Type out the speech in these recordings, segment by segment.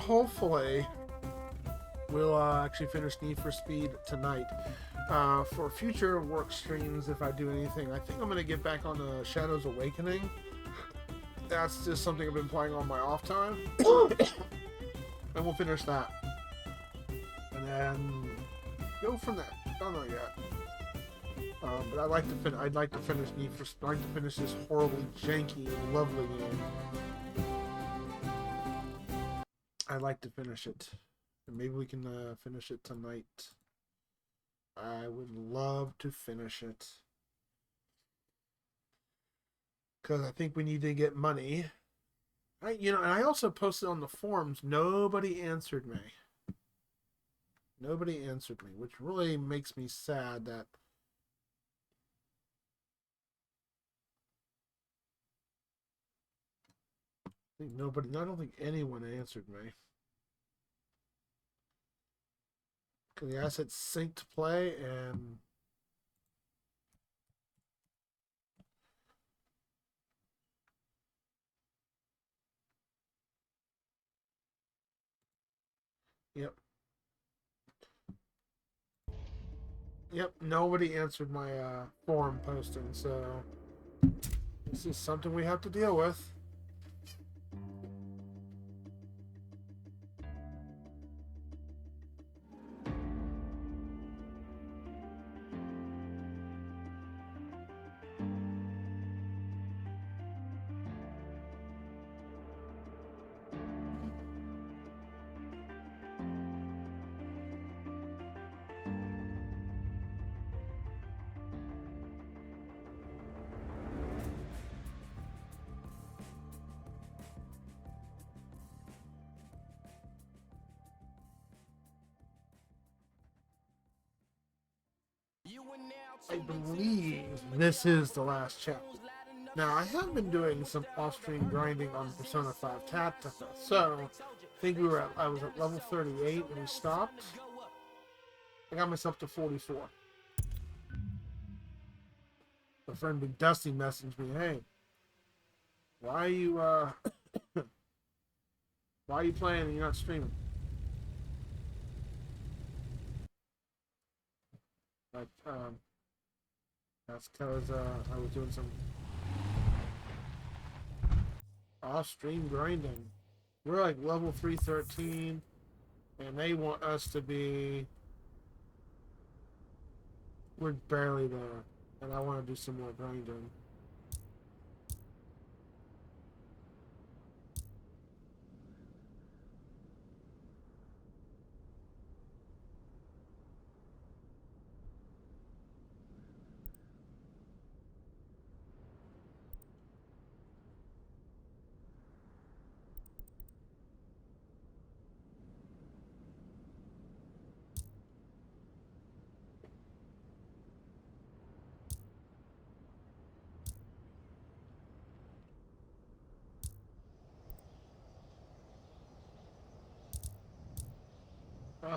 hopefully we'll actually finish Need for Speed tonight. For future work streams, if I do anything, I think I'm going to get back on the Shadows Awakening. That's just something I've been playing on my off time. And we'll finish that. And then go from there. Don't know yet. But I'd like to finish I'd like to finish this horribly janky and lovely game. I'd like to finish it. And maybe we can finish it tonight. I would love to finish it. Because I think we need to get money. And I also posted on the forums. Nobody answered me. Nobody answered me, which really makes me sad that I don't think anyone answered me. Because I said sync to play and yep. Yep, nobody answered my forum posting, so this is something we have to deal with. I believe this is the last chapter. Now, I have been doing some off-stream grinding on Persona 5 Tactica, so I think I was at level 38 when we stopped. I got myself to 44. My friend Big Dusty messaged me, hey, why are you why are you playing and you're not streaming? Like, that's because I was doing some off-stream grinding. We're like level 313, and they want us to be... We're barely there, and I want to do some more grinding.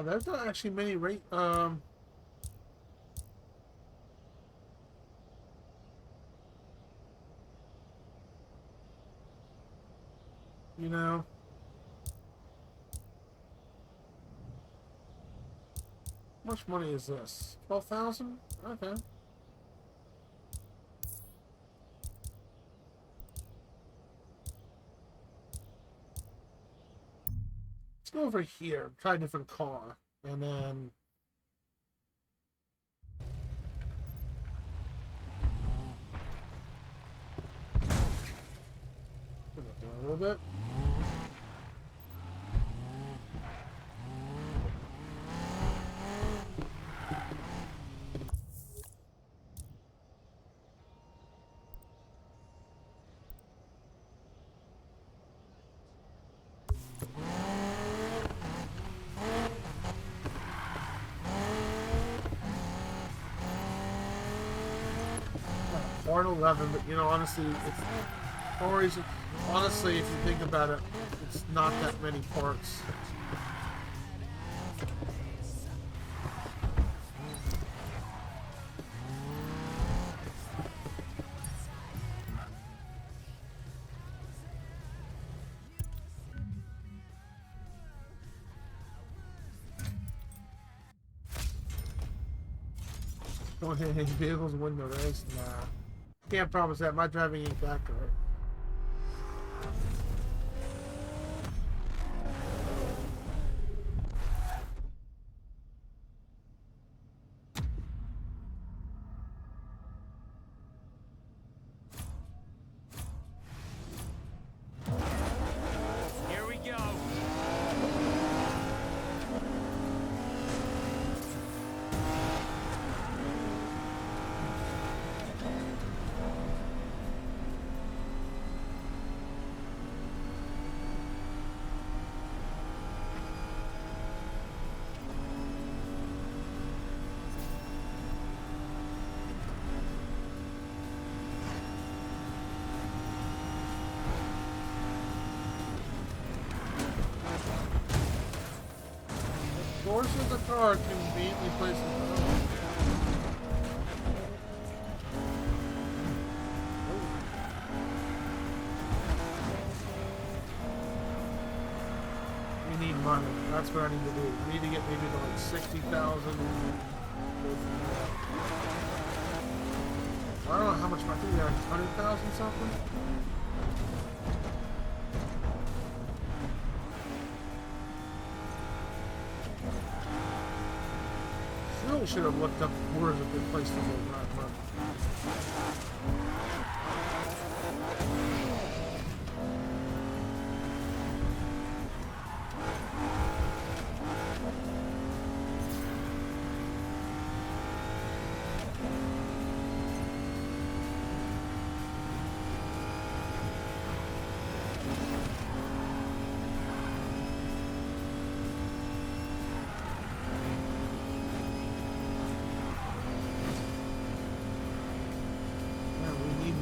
There's not actually many rate. You know, how much money is this? 12,000? Okay. Let's go over here. Try a different car, and then. A little bit. Or an 11, but honestly, it's always, honestly, if you think about it, it's not that many parts. Don't hit any vehicles, win the race. Nah. Can't promise that. My driving ain't that good. Here we go. Doors of the car conveniently placed in front of me. We need money. That's what I need to do. I need to get maybe to like 60,000. I don't know how much money we have. 100,000 something. Really should have looked up where is a good place to go run money.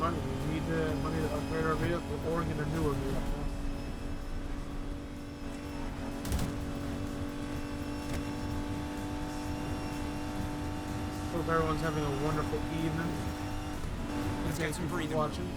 Money. We need money to upgrade our vehicle or get a newer vehicle. Hope everyone's having a wonderful evening. Let's get some breathing. Watching.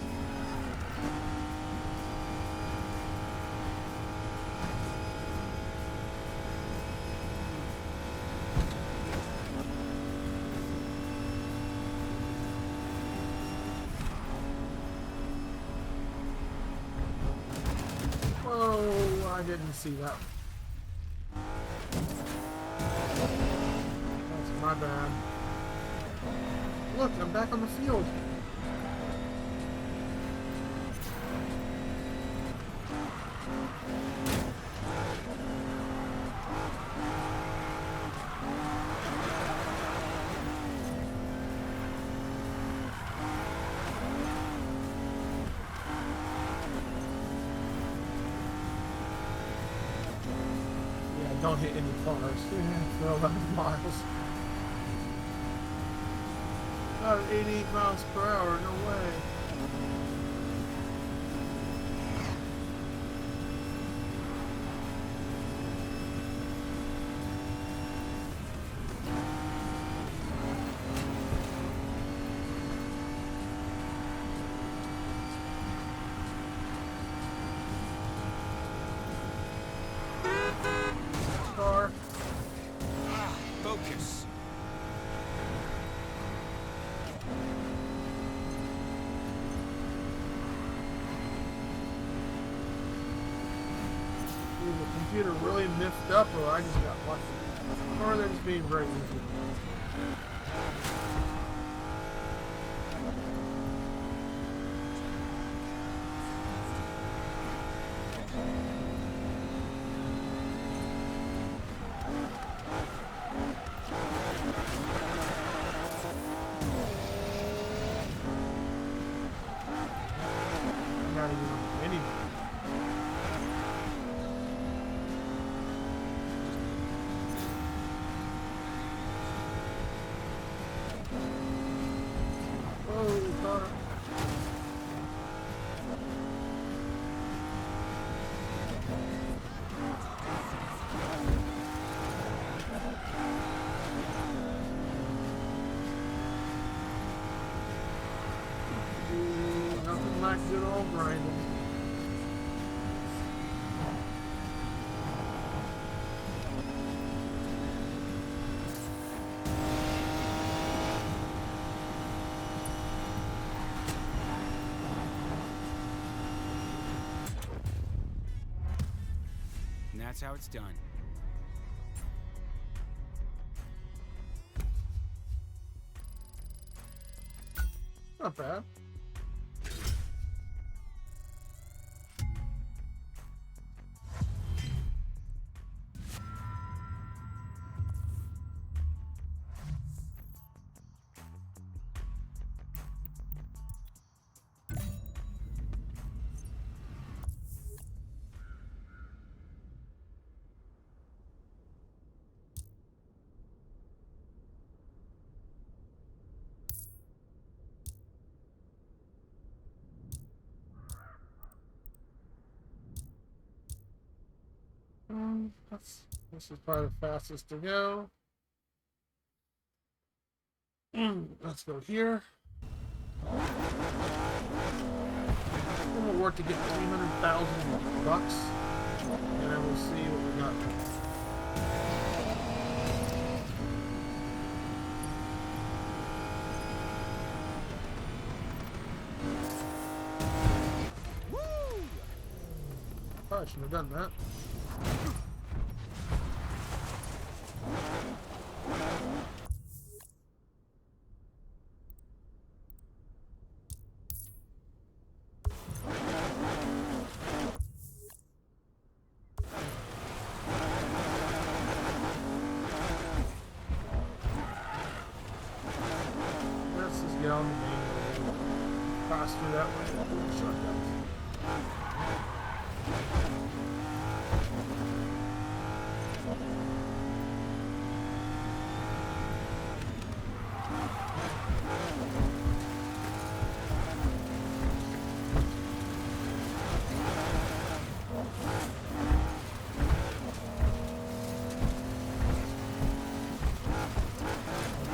Oh, I didn't see that. That's my bad. Look, I'm back on the field. Don't hit any cars for 11 miles. About 88 miles per hour, no way. Car. Focus. Either the computer really miffed up or I just got lucky. Or they're just being very easy. Not even anyway. Oh, car. Nothing like good old grinding. And that's how it's done. Not bad. This is probably the fastest to go. Let's go here. Then we'll work to get 300,000 bucks, and then we'll see what we got. Probably shouldn't have done that. Let's just get on the main road. Pass through that way. Shortcuts.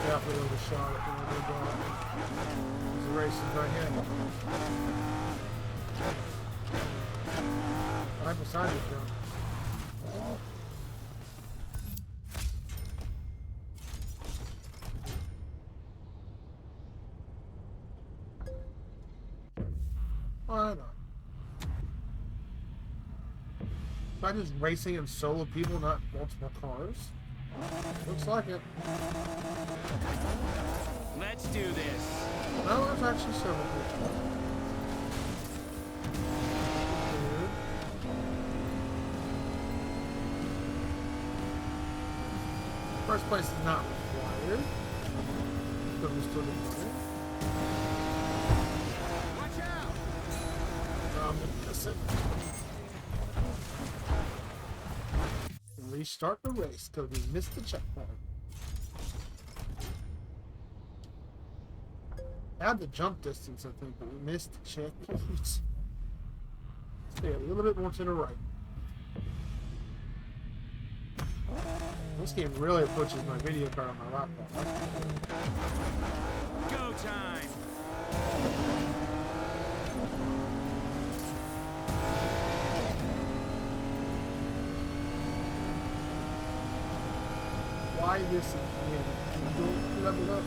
Definitely overshot it when we go. There's a race right here. Right beside you, Joe. Why not? Am I just racing in solo people, not multiple cars? Looks like it. Let's do this. No, there's actually several people. Weird. First place is not required. But we're still required. Watch out! I'm gonna miss it. Restart the race because we missed the checkpoint. Add the jump distance, I think, but we missed the checkpoint. Stay a little bit more to the right. This game really approaches my video card on my laptop. Go time! Why this again? Don't level up.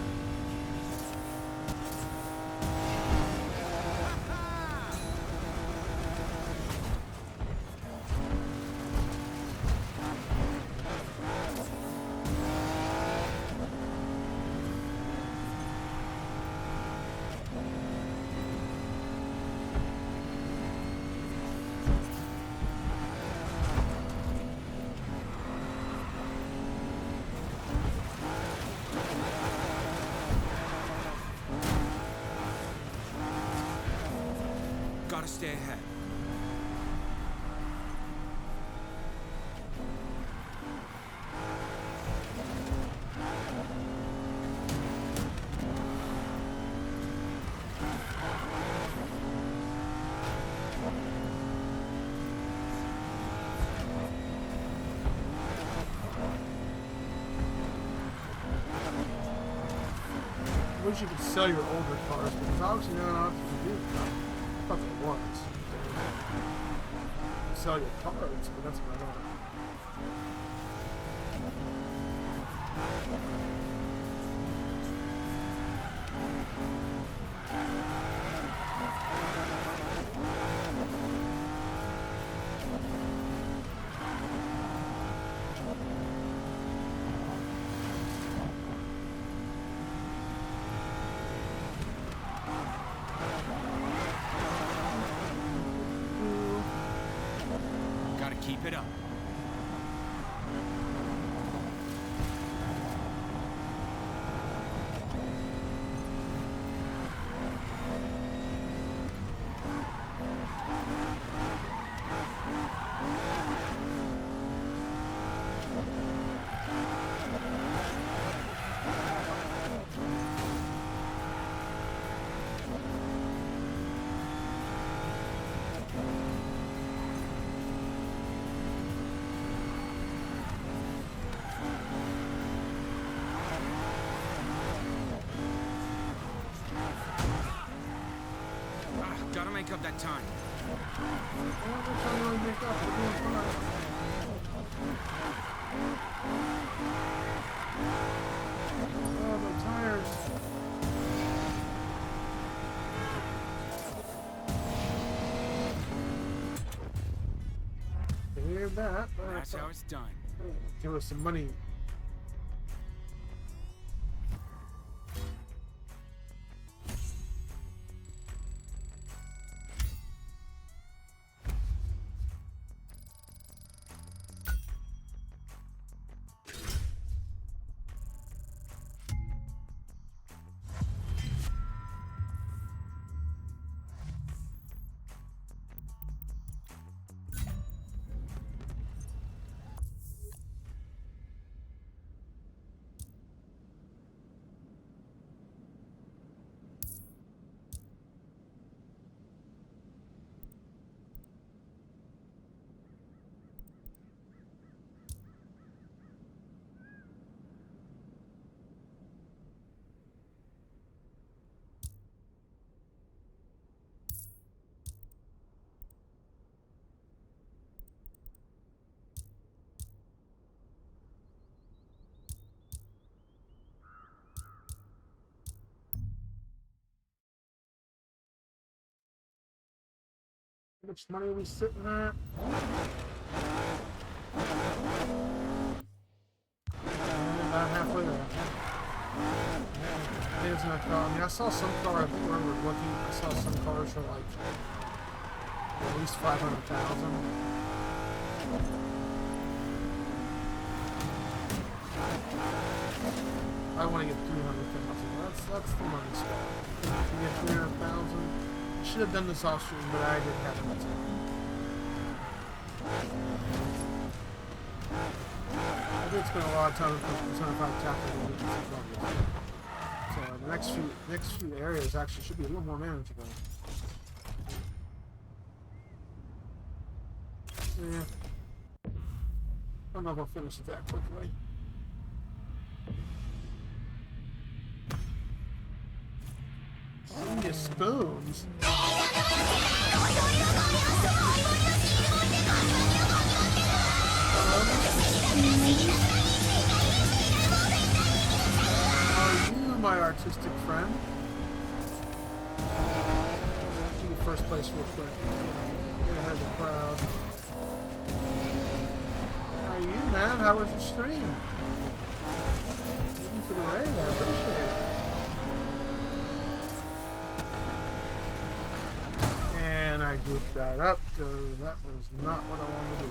Gotta stay ahead. I wish you could sell your older cars, because obviously you're not option to do that. Fuck it once. Sell your cards, but that's about all. it up. Gotta make up that time. Oh, the tires. Hear that? That's how it's done. Give us some money. How much money are we sitting at? About halfway there. It's not car. I mean, I saw some car. I think when we were looking, I saw some cars for like at least 500,000. I want to get 300,000. That's the money spot. To get 300,000. Should have done this off stream, but I didn't have enough time. I did spend a lot of time with 75 tackles. So the next few areas actually should be a little more manageable. Yeah. I don't know if I'll finish it that quickly. Sing your spoons. Are you my artistic friend? Give me first place real quick. Get ahead of the crowd. How are you, man? How was your stream? Thank you for the raid. I appreciate it. And I grouped that up because that was not what I wanted to do.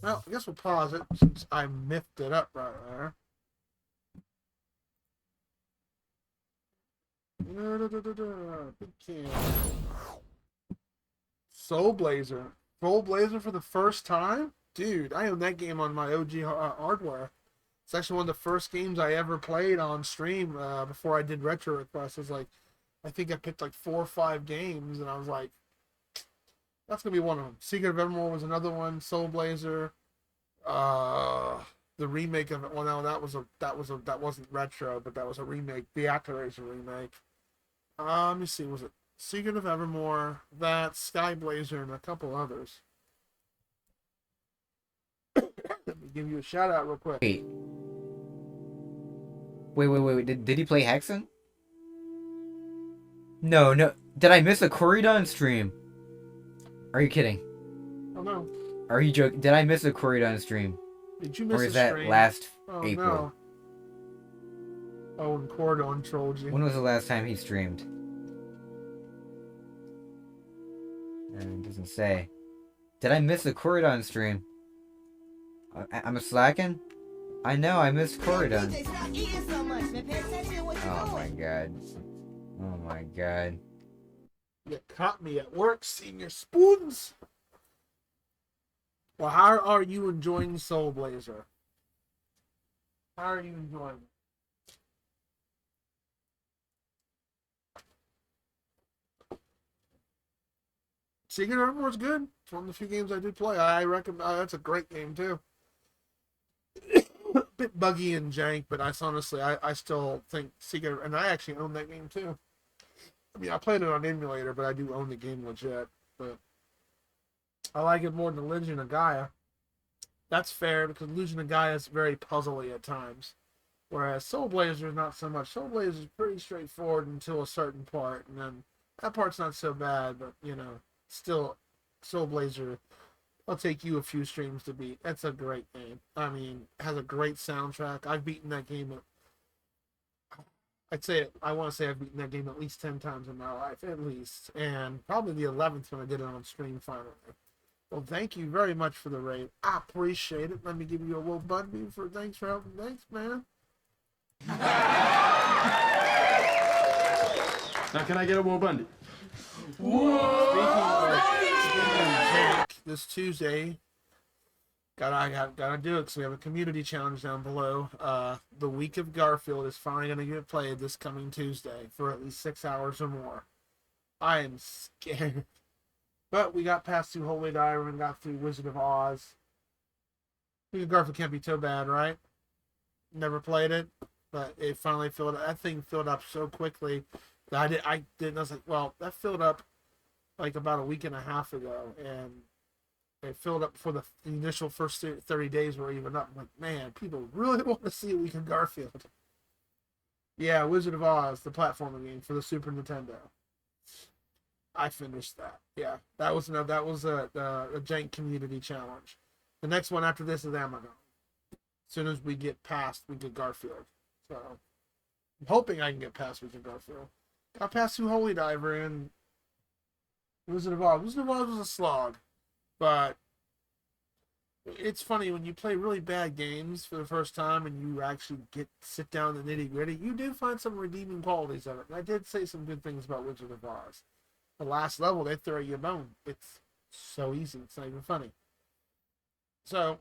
Well, I guess we'll pause it since I miffed it up right there. Big can. Soul Blazer. Soul Blazer for the first time? Dude, I own that game on my OG hardware. It's actually one of the first games I ever played on stream before I did retro requests. It was like, I think I picked like 4 or 5 games, and I was like, that's gonna be one of them. Secret of Evermore was another one. Soul Blazer, the remake of it. Well, no, that wasn't retro, but that was a remake. The Activision remake. Let me see. Was it Secret of Evermore? That Sky Blazer and a couple others. Let me give you a shout out real quick. Wait. Did he play Hexen? No. Did I miss a Corridon stream? Are you kidding? Oh no. Are you joking? Did I miss a Corridon stream? Did you miss or a is that stream? last Oh, April? No. Oh, and Cordon trolled you. When was the last time he streamed? It doesn't say. Did I miss a Corridon stream? I'm slacking? I know, I missed Corridon. Oh my god. Oh my god. You caught me at work, Senior Spoons. Well, how are you enjoying Soul Blazer? How are you enjoying it? Secret Armor is good. It's one of the few games I did play. I recommend. That's a great game too. A bit buggy and jank, but I still think Secret. And I actually own that game too. I mean, I played it on emulator, but I do own the game legit. But I like it more than Legion of Gaia. That's fair because Legion of Gaia is very puzzly at times, whereas Soul Blazer is not so much. Soul Blazer is pretty straightforward until a certain part, and then that part's not so bad. But still, Soul Blazer. I'll take you a few streams to beat. That's a great game. I mean, it has a great soundtrack. I've beaten that game. I want to say I've beaten that game at least 10 times in my life, at least, and probably the 11th when I did it on stream finally. Well, thank you very much for the raid. I appreciate it. Let me give you a little bunny for thanks for helping. Thanks, man. Now, can I get a Will Bundy? Speaking of Jack, this Tuesday, gotta do it because we have a community challenge down below. The week of Garfield is finally gonna get played this coming Tuesday for at least 6 hours or more. I am scared, but we got past through Holy Diver and got through Wizard of Oz. Week of Garfield can't be too bad, right? Never played it, but it finally filled up. That thing filled up so quickly that I was like, well, that filled up like about a week and a half ago, and it filled up before the initial first 30 days were even up. I'm like, man, people really want to see a week of Garfield. Yeah, Wizard of Oz, the platforming game for the Super Nintendo. I finished that. Yeah, that was a jank community challenge. The next one after this is Amazon. As soon as we get past Week of Garfield, so I'm hoping I can get past Week of Garfield. Got past through Holy Diver and Wizard of Oz. Wizard of Oz was a slog, but it's funny when you play really bad games for the first time and you actually sit down the nitty gritty. You do find some redeeming qualities of it. And I did say some good things about Wizard of Oz. The last level, they throw you a bone. It's so easy. It's not even funny. So,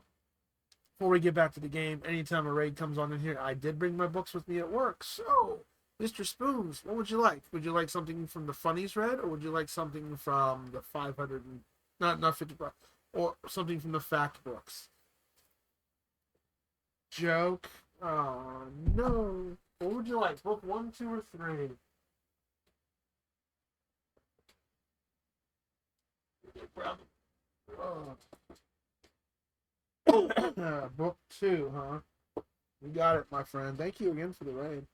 before we get back to the game, anytime a raid comes on in here, I did bring my books with me at work. So, Mr. Spoons, what would you like? Would you like something from the Funnies Read, or would you like something from the 500 and not 50, or something from the fact books? Joke. Oh no. What would you like? Book 1, 2, or 3? Book 2, huh? You got it, my friend. Thank you again for the raid.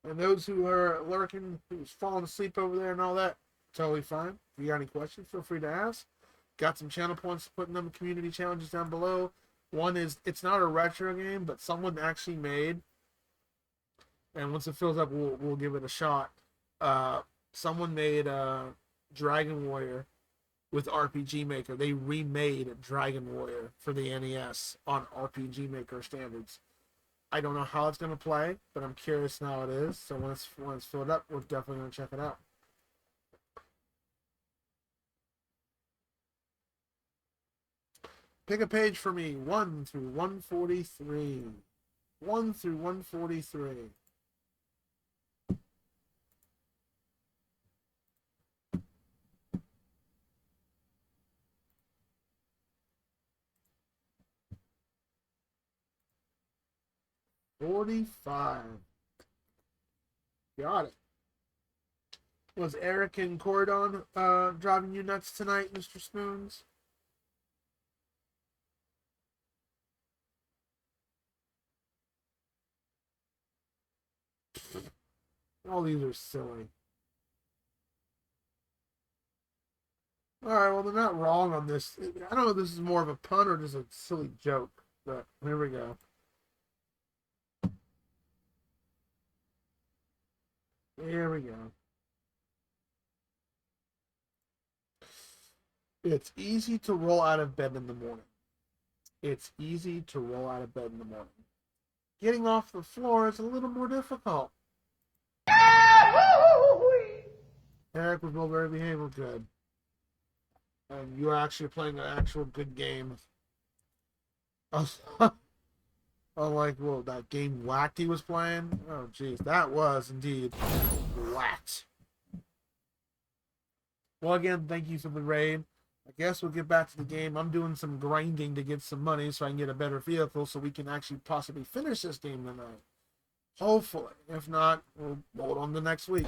And those who are lurking, who's falling asleep over there and all that, totally fine. If you got any questions, feel free to ask. Got some channel points to put in them community challenges down below. One is, it's not a retro game, but someone actually made, and once it fills up, we'll give it a shot. Someone made Dragon Warrior with RPG Maker. They remade Dragon Warrior for the NES on RPG Maker standards. I don't know how it's going to play, but I'm curious now it is. So when it's filled up, we're definitely going to check it out. Pick a page for me. 1 through 143. 1 through 143. $45. Got it. Was Eric and Cordon driving you nuts tonight, Mr. Spoons? All these are silly. Alright, well, they're not wrong on this. I don't know if this is more of a pun or just a silly joke, but here we go. Here we go. It's easy to roll out of bed in the morning. It's easy to roll out of bed in the morning. Getting off the floor is a little more difficult. Eric was well very behaved, good. And you are actually playing an actual good game. Unlike, well, that game Whacked he was playing. Oh, jeez, that was indeed whacked. Well, again, thank you for the raid. I guess we'll get back to the game. I'm doing some grinding to get some money so I can get a better vehicle so we can actually possibly finish this game tonight. Hopefully. If not, we'll hold on to next week.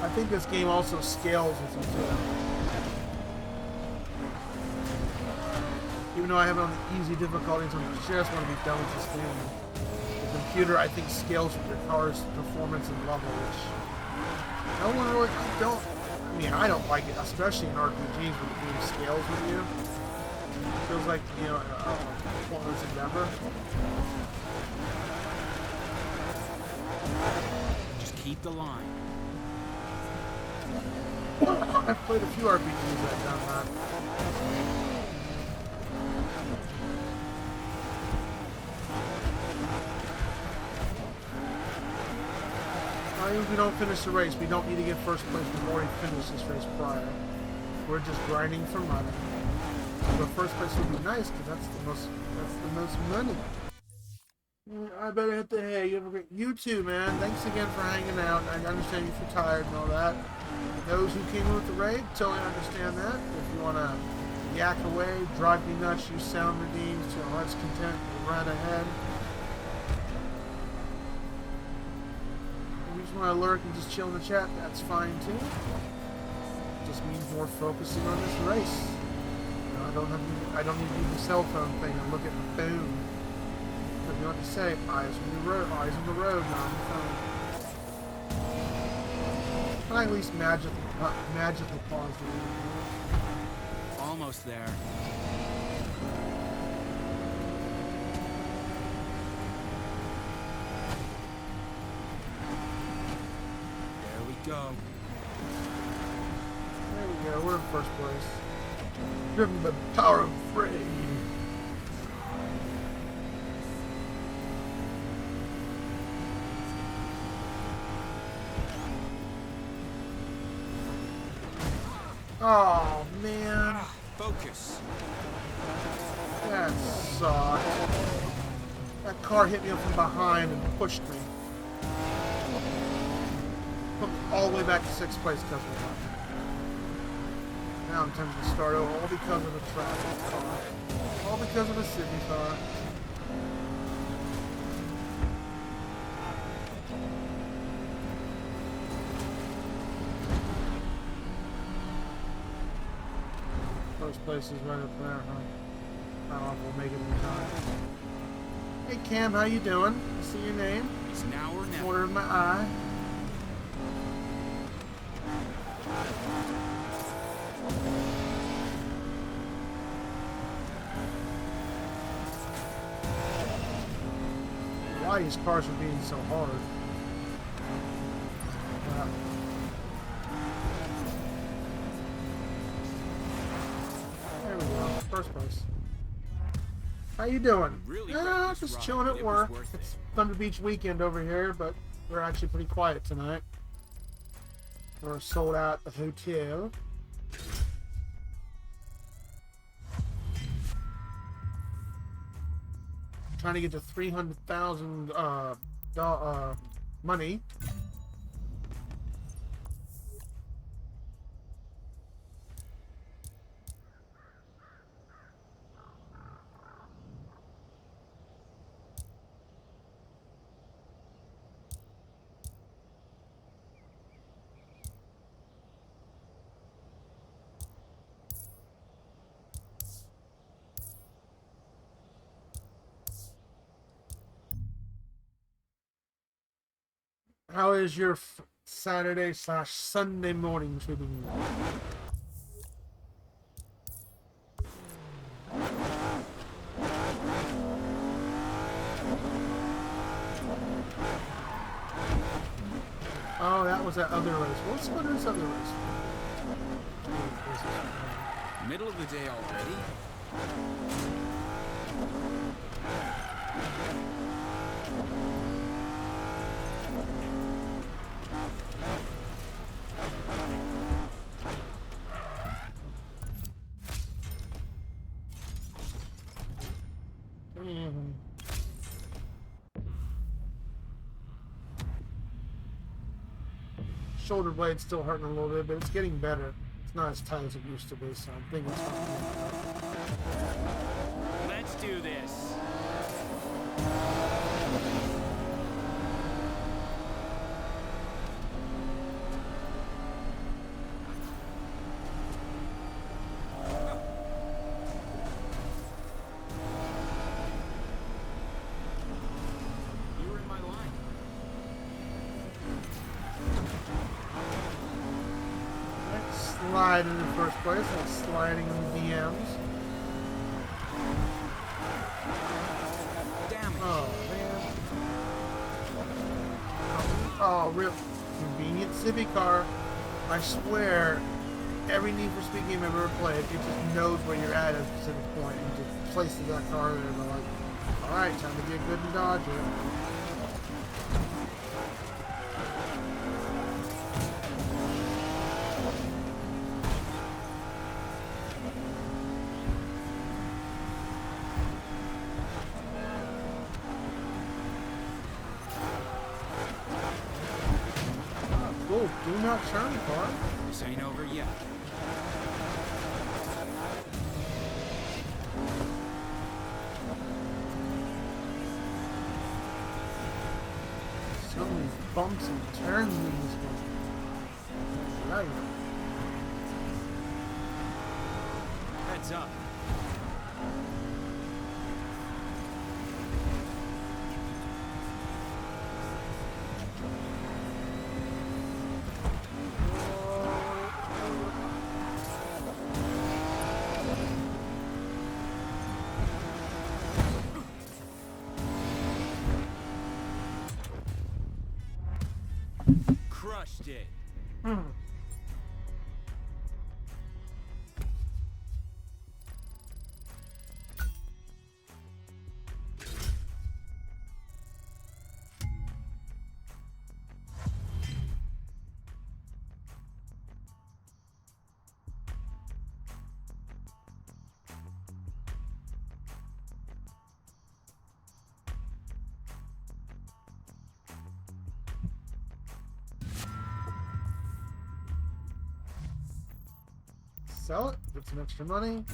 I think this game also scales with you too. Even though I have it on the easy difficulties, I just want to be done with this game. The computer, I think, scales with your car's performance and level, which no one really don't. I mean, I don't like it, especially in RPGs when the game scales with you. It feels like, you know, a pointless endeavor. Just keep the line. I've played a few RPGs that have done that. If we don't finish the race, we don't need to get first place. We've already finished this race prior. We're just grinding for money. But first place would be nice because that's the most money. I better hit the hay. You too, man. Thanks again for hanging out. I understand you feel tired and all that. Those who came with the raid, totally understand that. If you want to yak away, drive me nuts, use sound redeems to your heart's content, right ahead. If you just want to lurk and just chill in the chat, that's fine too. It just means more focusing on this race. You know, I don't need to do the cell phone thing and look at the phone. But you know what to say, eyes on the road, not on the phone. I at least magically pause the video. Almost there. There we go. There we go, we're in first place. Driven by the power of Frey. Oh man. Focus. That sucked. That car hit me from behind and pushed me. Took me all the way back to 6th place because of that. Now I'm tempted to start over, all because of the traffic car. All because of the city car. First place is right up there, huh? I don't know if we'll make it in time. Hey Cam, how you doing? I see your name. It's now or never. Corner of my eye. Why these cars are being so hard? There we go. First place. How you doing? Really Just ride, chilling but at it was work. worth It's it. Thunder Beach weekend over here, but we're actually pretty quiet tonight. We're sold out at the hotel. Trying to get to 300,000 money. How is your Saturday/Sunday morning treating you? Oh, that was that other race. What is other race? Middle of the day already? Shoulder blade's still hurting a little bit, but it's getting better. It's not as tight as it used to be, so I'm thinking it's fine. Let's do this. You were in my line. Let's slide in the first place. That's sliding in the DMs. Damn it. Oh, man. Oh, real convenient Civic car. I swear, every Need for Speed game I've ever played, it just knows where you're at a specific point and just places that car there. They're like, alright, time to get good and dodge it. Oh, do not turn, car. This ain't over yet. So many bumps and turns in this one. Right. Heads up. Crushed it. Sell it, get some extra money.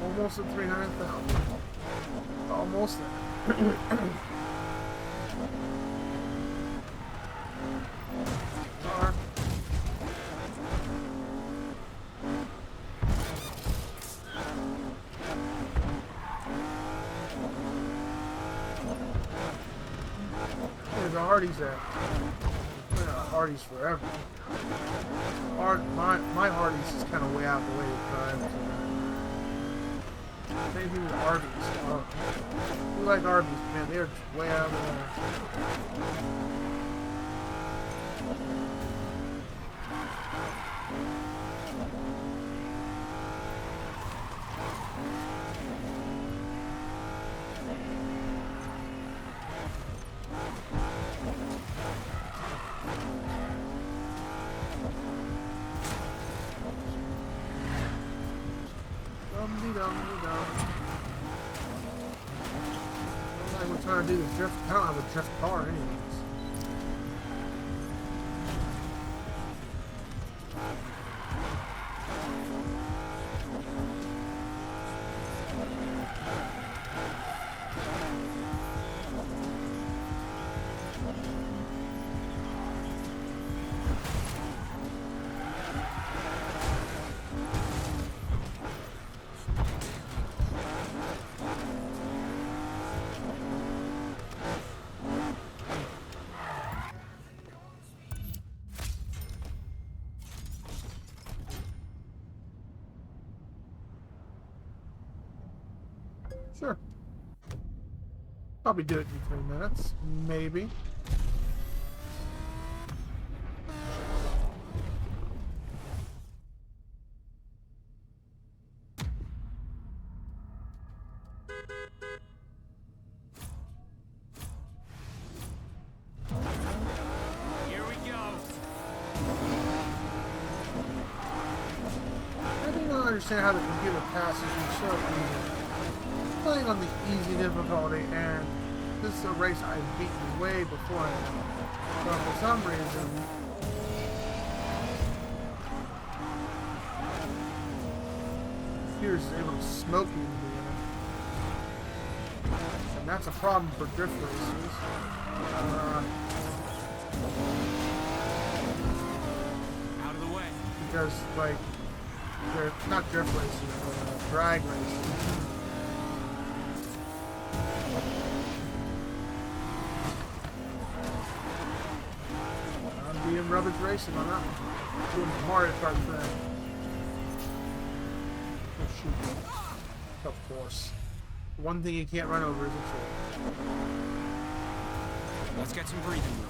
Almost at 300,000. Almost there. Car. Where's the Hardee's at? Hardee's forever. My Hardee's is kind of way out the way to drive. Same thing with Arby's. We like Arby's, man. They're just way out of there. Like we're trying to do the drift. I don't have a drift car anyways. Sure. Probably do it in 3 minutes. Maybe. Here we go. I do not understand how the computer passes me so easy. Playing on the easy difficulty, and this is a race I've beaten way before. But for some reason, the computer is able to smoke you in the end. And that's a problem for drift races. Out of the way. Because, like, they're not drift races, but drag races. I'm being rubbish racing on that one. Doing the Mario Kart thing. Oh, shoot. Of course. One thing you can't run over is a tree. Let's get some breathing room.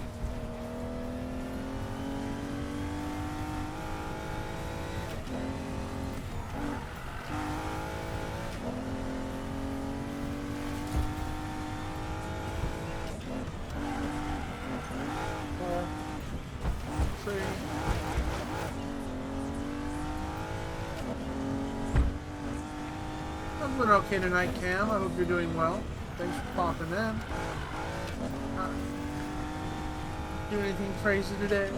Tree. I'm doing okay tonight, Cam. I hope you're doing well. Thanks for popping in. Do anything crazy today?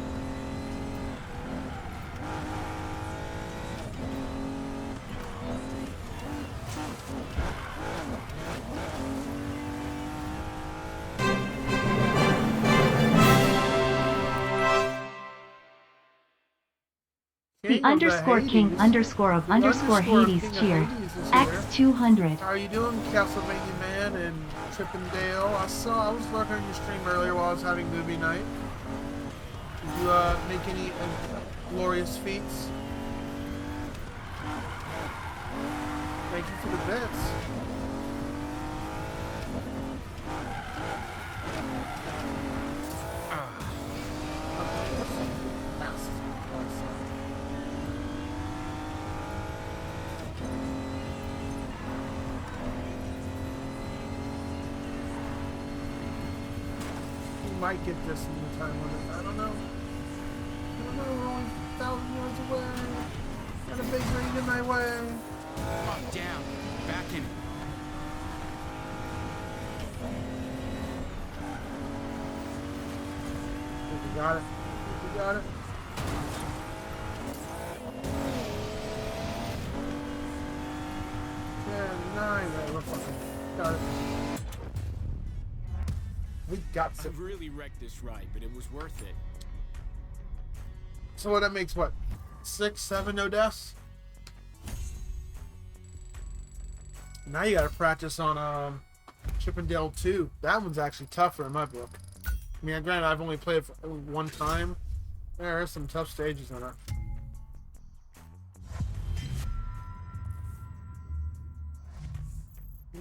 The King of underscore Hades. king underscore of The underscore underscore Hades king of cheered. Hades is here. X200. How are you doing, Castlevania Man and Chippendale? I was lurking on your stream earlier while I was having movie night. Did you make any glorious feats? Thank you for the bits. Might get this in the time limit. I don't know. We're only 1,000 yards away. Got a big ring in my way. Up, down. Back in. Think we got it. Think we got it. Yeah, 9. Right, we're fucking got it. We got I some. really wrecked this ride, but it was worth it. So what that makes what? 6, 7 no deaths? Now you gotta practice on Chippendale 2. That one's actually tougher in my book. I mean, granted, I've only played it for one time. There are some tough stages in it.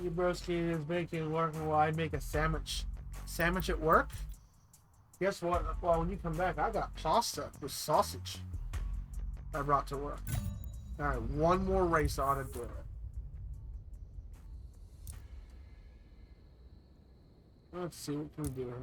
You broski is making work while I make a sandwich. Sandwich at work? Guess what? Well, when you come back, I got pasta with sausage I brought to work. Alright, one more race on to do it. Let's see, what can we do here?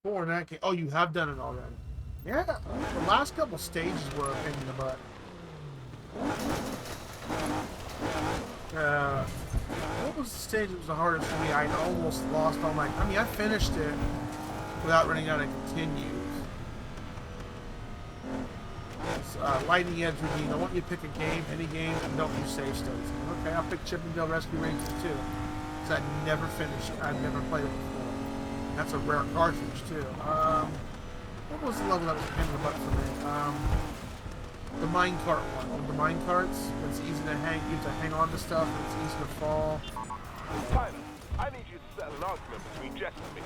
Four in that game. Oh, you have done it already. Yeah, the last couple stages were a pain in the butt. What was the stage that was the hardest for me? I almost lost all my... I mean, I finished it without running out of continues. Lightning Edge Routine. I want you to pick a game, any game, and don't do save states. Okay, I'll pick Chippendale Rescue Rangers too. Because I've never finished it. I've never played it before. That's a rare cartridge too. What was the level that was a pain in the butt for me? The minecart one. With the minecarts, it's easy to hang. You have to hang on to stuff, and it's easy to fall. Tyler, I need you to settle an argument between Jess and me.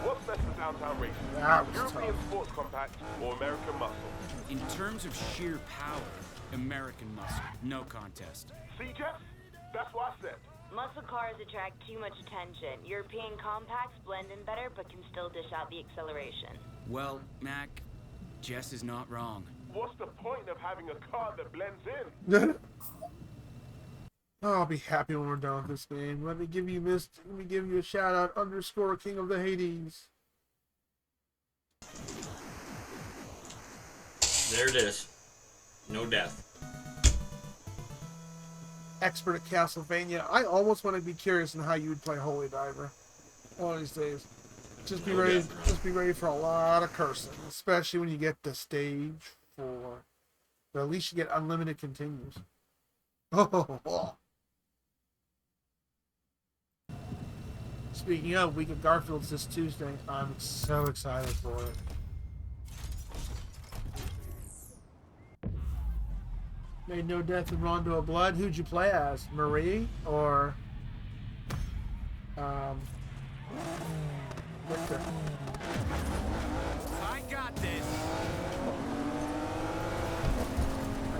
What's best for downtown racing? That was European tough. sports compact or American muscle? In terms of sheer power, American muscle, no contest. See, Jess? That's what I said. Muscle cars attract too much attention. European compacts blend in better, but can still dish out the acceleration. Well, Mac, Jess is not wrong. What's the point of having a car that blends in? Oh, I'll be happy when we're done with this game. Let me give you a shout out, underscore King of the Hades. There it is. No death. Expert at Castlevania. I almost want to be curious on how you would play Holy Diver. One of these days. Just be ready. Just be ready for a lot of cursing, especially when you get to stage 4. But at least you get unlimited continues. Oh. Speaking of, Week of Garfield's this Tuesday. I'm so excited for it. Made no death in Rondo of Blood. Who'd you play as? Marie or Victor? I got this.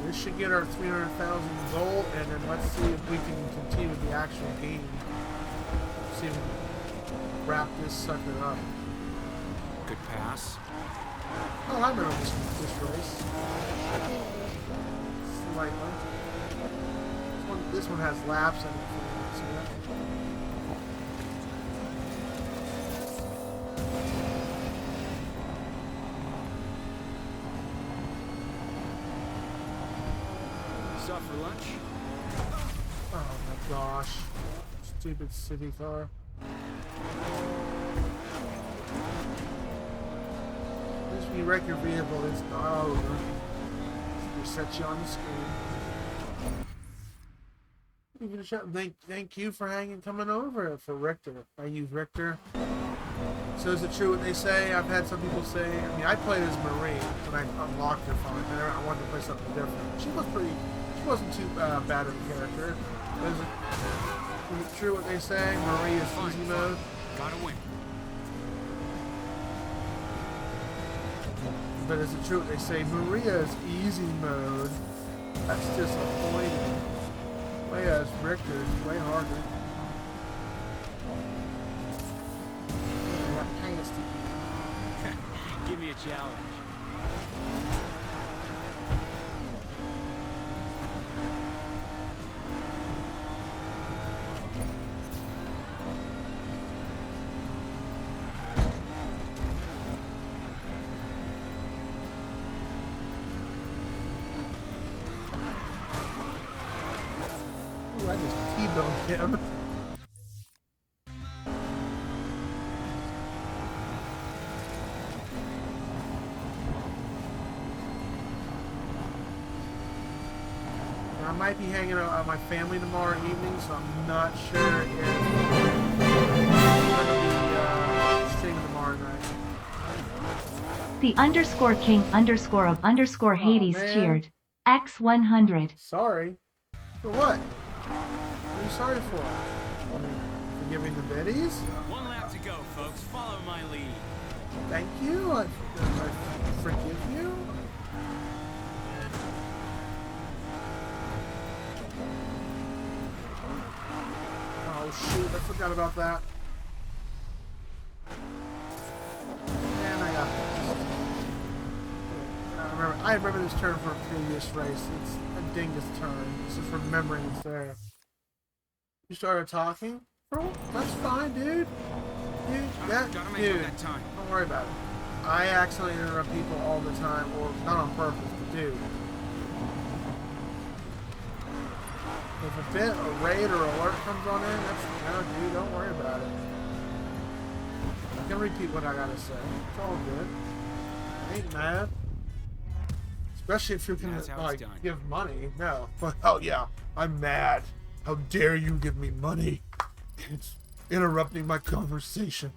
This should get our 300,000 gold, and then let's see if we can continue with the actual game. See if we can wrap this sucker up. Good pass. Oh, I remember this race. Slightly. This one has laps in it. See that? Stop for lunch? Oh my gosh. Stupid city car. Just when you wreck your vehicle, it's not over. It sets you on the screen. Give it a shot. Thank you for coming over for Richter. I use Richter. So is it true what they say? I've had some people say, I mean, I played as Marie when I unlocked her phone, and I wanted to play something different. She wasn't too bad of a character. Is it true what they say? Marie is easy mode. Gotta win. But is it true what they say? Maria's easy mode. That's disappointing. Whereas Richter is way harder. Give me a challenge. Ooh, I just T-boned him. I might be hanging out with my family tomorrow evening, so I'm not sure if I'm going to be staying tomorrow night. The underscore king underscore of underscore Hades man. cheered. X100. Sorry. For what? What are you sorry for? For giving the biddies? One lap to go, folks. Follow my lead. Thank you. I forgive you. Oh shoot, I forgot about that. And I got this. I remember this turn from a previous race. It's a dingus turn. It's just remembering it's there. You started talking? Bro, that's fine, dude. Gotta make up that time. Don't worry about it. I accidentally interrupt people all the time, or not on purpose, but do. If a bit, a raid, or alert comes on in, that's no, dude. Don't worry about it. I can repeat what I gotta say. It's all good. I ain't mad. Especially if you're gonna That's how it's like done. give money. No, but oh yeah, I'm mad. How dare you give me money? It's interrupting my conversation.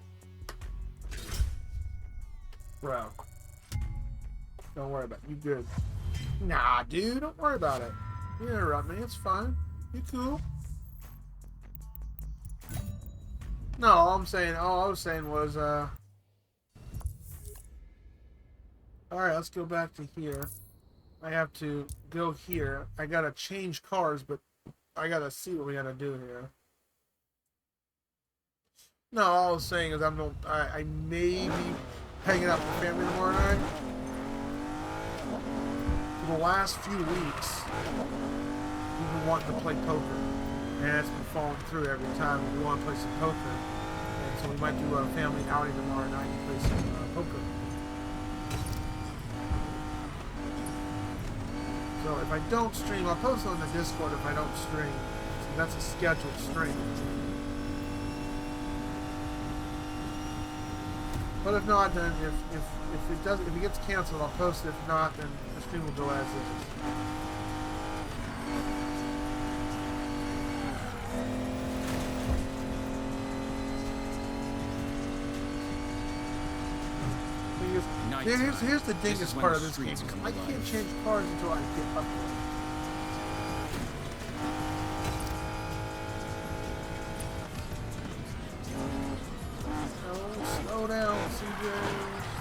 Bro. Don't worry about it. You good. Nah, dude, don't worry about it. You interrupt me, it's fine. You cool. No, all I was saying was, alright, let's go back to here. I have to go here. I gotta change cars, but I gotta see what we gotta do here. No, all I was saying is I may be hanging out with family tomorrow night. For the last few weeks, we've been wanting to play poker, and it's been falling through every time. We want to play some poker, and so we might do a family outing tomorrow night and play some poker. So if I don't stream, I'll post on the Discord if I don't stream. So that's a scheduled stream. But if not, then if it gets canceled, I'll post it. If not, then the stream will go as is. Here's the dingus part of this game. I can't change cars until I get up there. Slow down, CJ.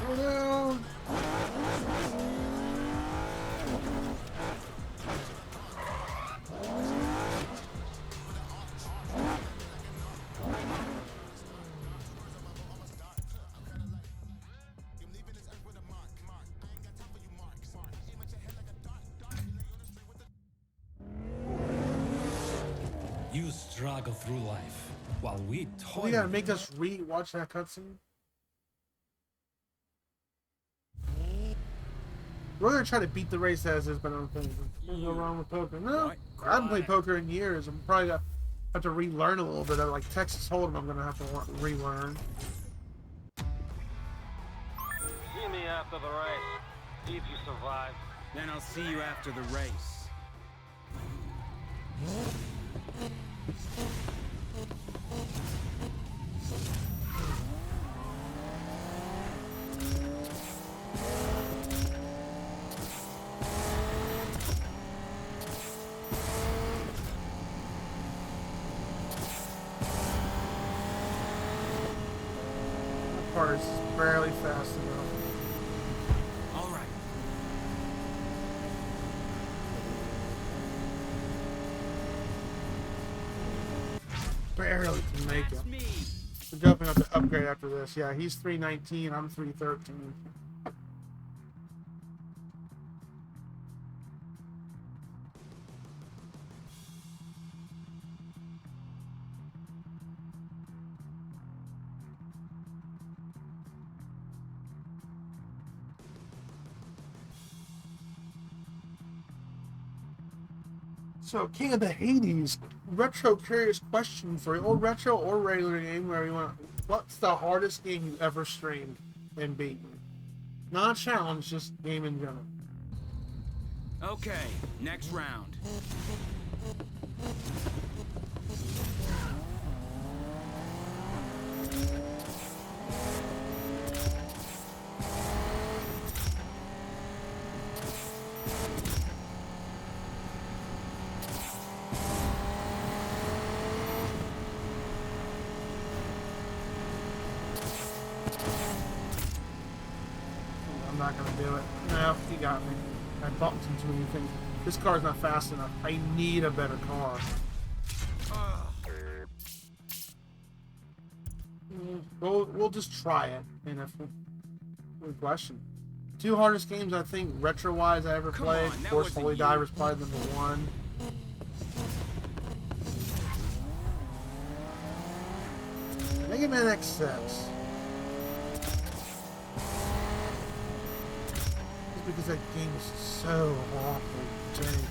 Slow down. You struggle through life while we toil. We gotta make us re-watch that cutscene. We're gonna try to beat the race as is, but I don't think there's no wrong with poker. No, I haven't played poker in years. I'm probably gonna have to relearn a little bit of like Texas Hold'em. I'm gonna have to relearn. See me after the race. See if you survive. Then I'll see you after the race. That part is barely fast enough. All right. Barely can make it. That's me. We're jumping up to upgrade after this. Yeah, he's 319. I'm 313. So, King of the Hades, retro curious question for you, or retro or regular game, where you want. What's the hardest game you ever streamed and beaten? Not a challenge, just game in general. Okay, next round. I'm not gonna do it. No, he got me. I bumped into many things. This car's not fast enough. I need a better car. We'll just try it. And if good question. Two hardest games I think retro-wise I ever Come played. on, Of that course, wasn't Holy you. Diver's probably number one. Mega Man X6. Just because that game is so awfully janky.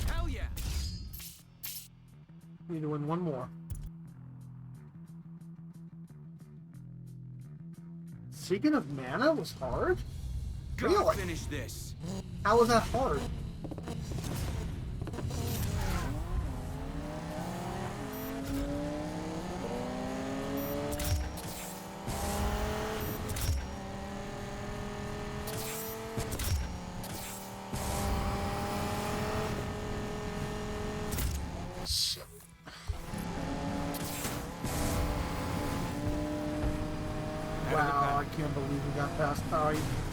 Hell yeah. Need to win one more. Secret of Mana was hard? Really? Finish this. How was that hard? Shit. Wow, I can't believe we got past.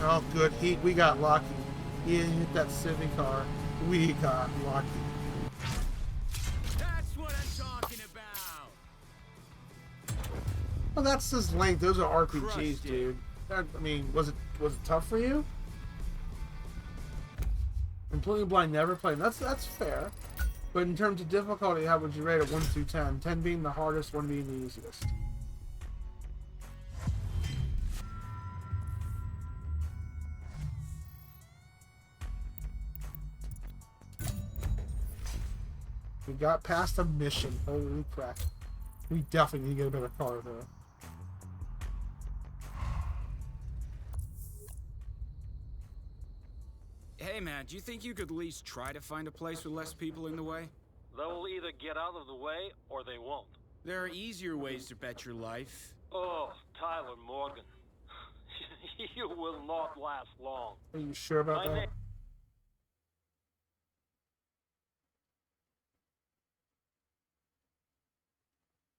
Oh, good. We got lucky. He hit that Civic car. We got lucky. That's what I'm talking about. Well, that's his length. Those are RPGs, Crushed it. dude. I mean, was it tough for you? Completely blind, never played. That's fair. But in terms of difficulty, how would you rate it 1 through 10? 10 being the hardest, 1 being the easiest. We got past a mission. Holy crap. We definitely need to get a better car though. Hey man, do you think you could at least try to find a place with less people in the way? They will either get out of the way or they won't. There are easier ways to bet your life. Oh, Tyler Morgan. You will not last long. Are you sure about My that?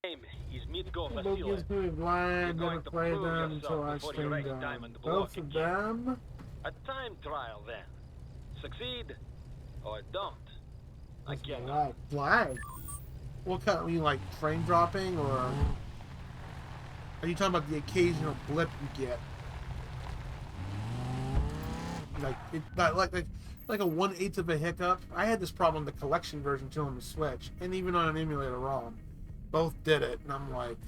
name is Mitko Both Vasile. games moving blind, You're never going to played prove them yourself until I before you streamed raise them. diamond Both block of again. them? A time trial then. Succeed or don't. I cannot. Wow, blind. What kind? Are you like frame dropping, or are you talking about the occasional blip you get? Like a 1/8 of a hiccup. I had this problem in the collection version too on the Switch, and even on an emulator ROM. Both did it, and I'm like,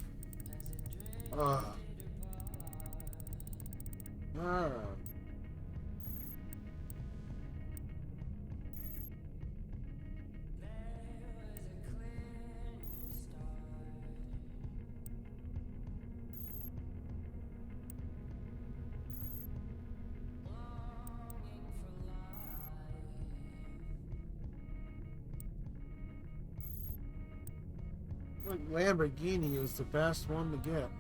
ugh. Alright. Like Lamborghini is the best one to get.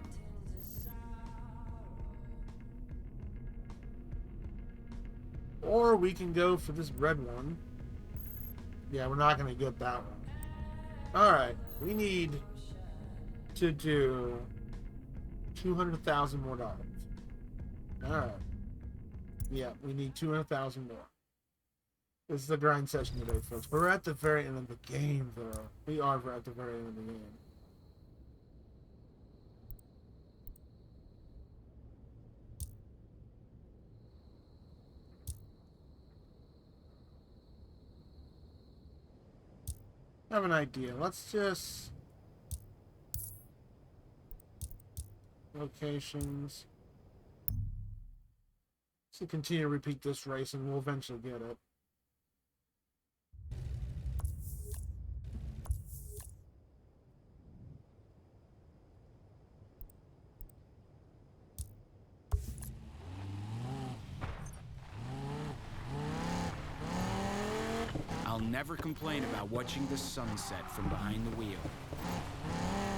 Or we can go for this red one. Yeah, we're not going to get that one. Alright, we need to do 200,000 more dollars. Alright. Yeah, we need 200,000 more. This is the grind session today, folks. We're at the very end of the game, though. We are at the very end of the game. I have an idea. Let's just... Locations. So continue to repeat this race and we'll eventually get it. I'll never complain about watching the sunset from behind the wheel.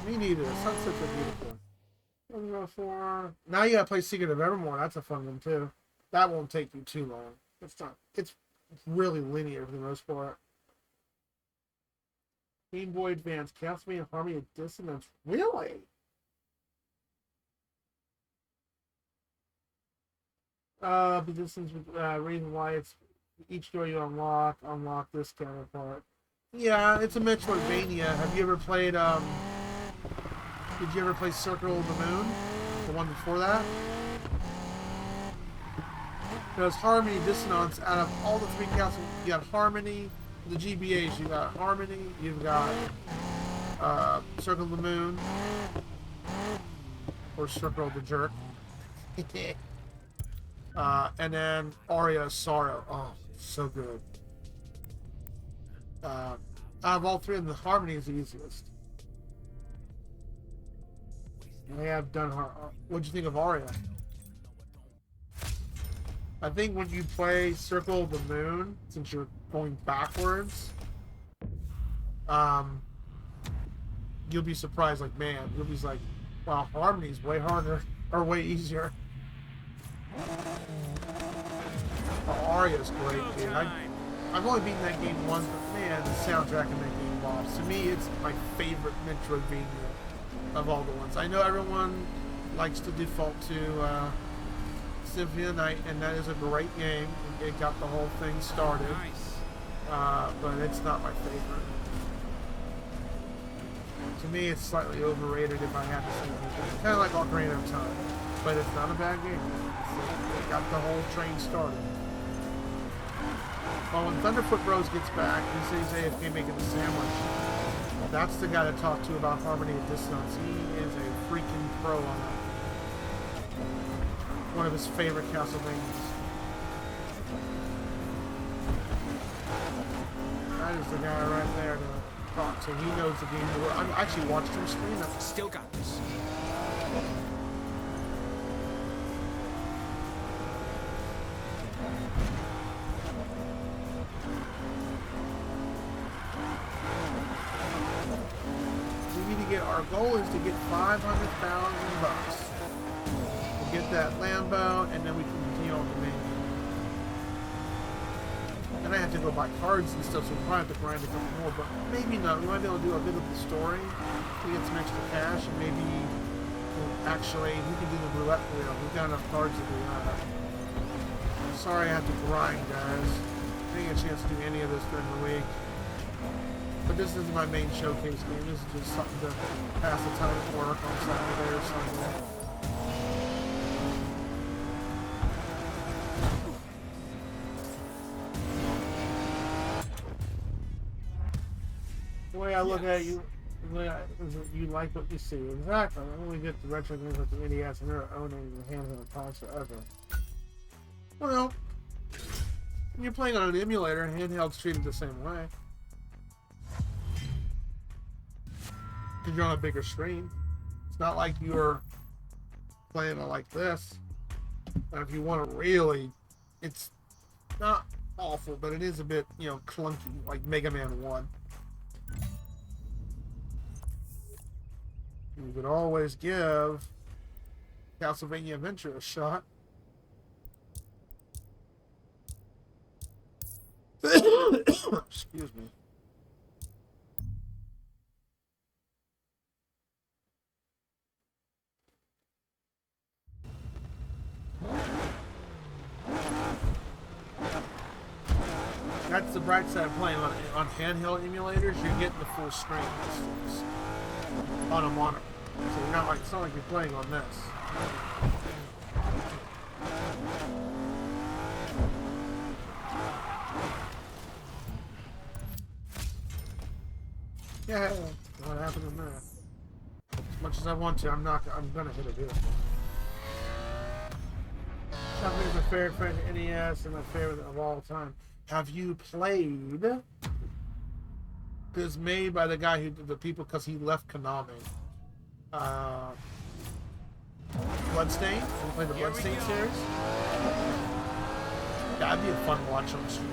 Me neither. Sunsets are beautiful. What do we go for? Now you gotta play Secret of Evermore. That's a fun one too. That won't take you too long. It's not. It's really linear for the most part. Game Boy Advance, Castlevania Harmony of Dissonance. Really? The distance reason why it's each door you unlock this counterpart. Yeah, it's a Metroidvania. Have you ever played did you ever play Circle of the Moon? The one before that? There's Harmony, Dissonance. Out of all the three castles, you got Harmony, the GBAs. You got Harmony, you've got Circle of the Moon, or Circle of the Jerk. And then Aria of Sorrow. Oh, so good. Out of all three of them, the Harmony is the easiest. I have done What'd you think of Aria? I think when you play Circle of the Moon, since you're going backwards, you'll be surprised. Like, man, you'll be like, wow, Harmony's way harder or way easier. Aria's great, dude. I've only beaten that game once, but man, the soundtrack in that game bops. To me, it's my favorite Metroidvania of all the ones. I know everyone likes to default to Symphony of the Night, and that is a great game. It got the whole thing started, but it's not my favorite. To me, it's slightly overrated if I had to say anything. Kind of like Ocarina of Time, but it's not a bad game. It got the whole train started. Well, when Thunderfoot Bros gets back, he says AFK making a sandwich. That's the guy to talk to about Harmony of Dissonance. He is a freaking pro on that. One of his favorite Castlevanias. That is the guy right there to talk to. He knows the game. I actually watched him stream it. Still got this. Our goal is to get 500,000 bucks. We'll get that Lambo, and then we can continue on the main. And I have to go buy cards and stuff, so we'll probably have to grind a couple more, but maybe not. We might be able to do a bit of the story to get some extra cash, and maybe we can do the roulette wheel. We've got enough cards to do that. Sorry I have to grind, guys. I didn't get a chance to do any of this during the week. But this isn't my main showcase game. This is just something to pass the time at work on Saturday or Sunday. The way I look at you, you like what you see. Exactly. I only get the retro games with the NES, and they're owning the handheld console forever. Well, when you're playing on an emulator, handheld's treated the same way. Because you're on a bigger screen. It's not like you're playing it like this. And if you want to really, it's not awful, but it is a bit, clunky, like Mega Man 1. You could always give Castlevania Adventure a shot. Excuse me. That's the bright side of playing on handheld emulators. You're getting the full screen on a monitor, so you're not like it's not like you're playing on this. Yeah, what happened in there? As much as I want to, I'm gonna hit it here. Something's my favorite friend NES and my favorite of all time. Have you played? It's made by the guy because he left Konami. Bloodstained? You play the Bloodstained series? That'd be a fun watch on the stream.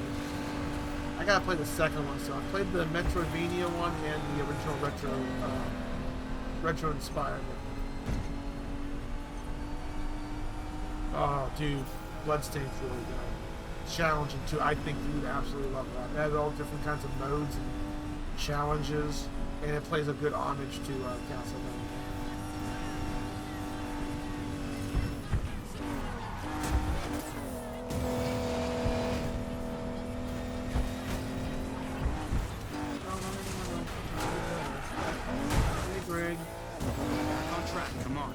I gotta play the second one, so I played the Metroidvania one and the original retro inspired one. Oh, dude, Bloodstained's really good. Challenging too. I think you would absolutely love that. It has all different kinds of modes and challenges, and it plays a good homage to Castlevania. Hey, Greg. Back on track, come on.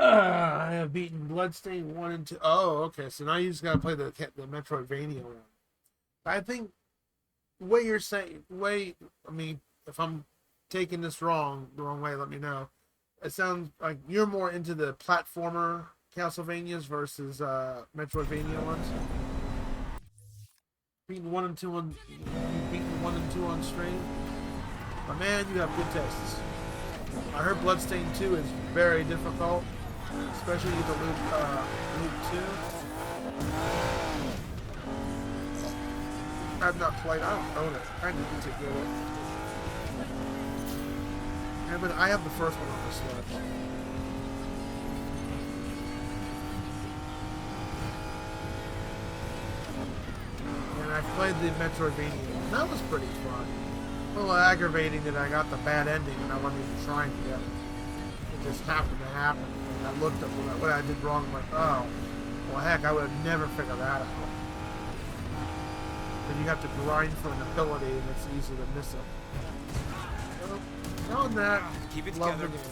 I have beaten Bloodstained 1 and 2. Oh, okay. So now you just gotta play the Metroidvania one. I think the way you're saying, I mean, if I'm taking this wrong, the wrong way, let me know. It sounds like you're more into the platformer Castlevanias versus Metroidvania ones. Beating 1 and 2 on, beating 1 and 2 on stream. But man, you have good tastes. I heard Bloodstained 2 is very difficult, especially the loop 2. I've not played. I don't own it. I need to get it. I have the first one on the Switch. And I played the Metroidvania. That was pretty fun. A little aggravating that I got the bad ending and I wasn't even trying to get it. It just happened to happen. And I looked up what I did wrong. I'm like, oh, well, heck, I would have never figured that out. But you have to grind for an ability, and it's easy to miss it. So, on that, Keep it love together. the game.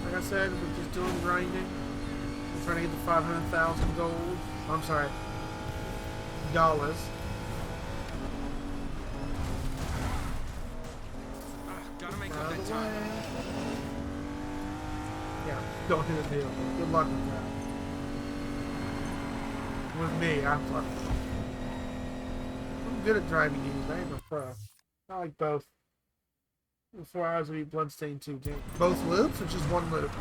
Like I said, we're just doing grinding. We're trying to get the 500,000 gold. I'm sorry, dollars. Gotta make Out up of that the way. time. Yeah, don't hit a deal. Good luck with that. With me, I'm good at driving these. I am a pro. I like both. 4 hours to beat Bloodstained 2. Both loops or just one loop?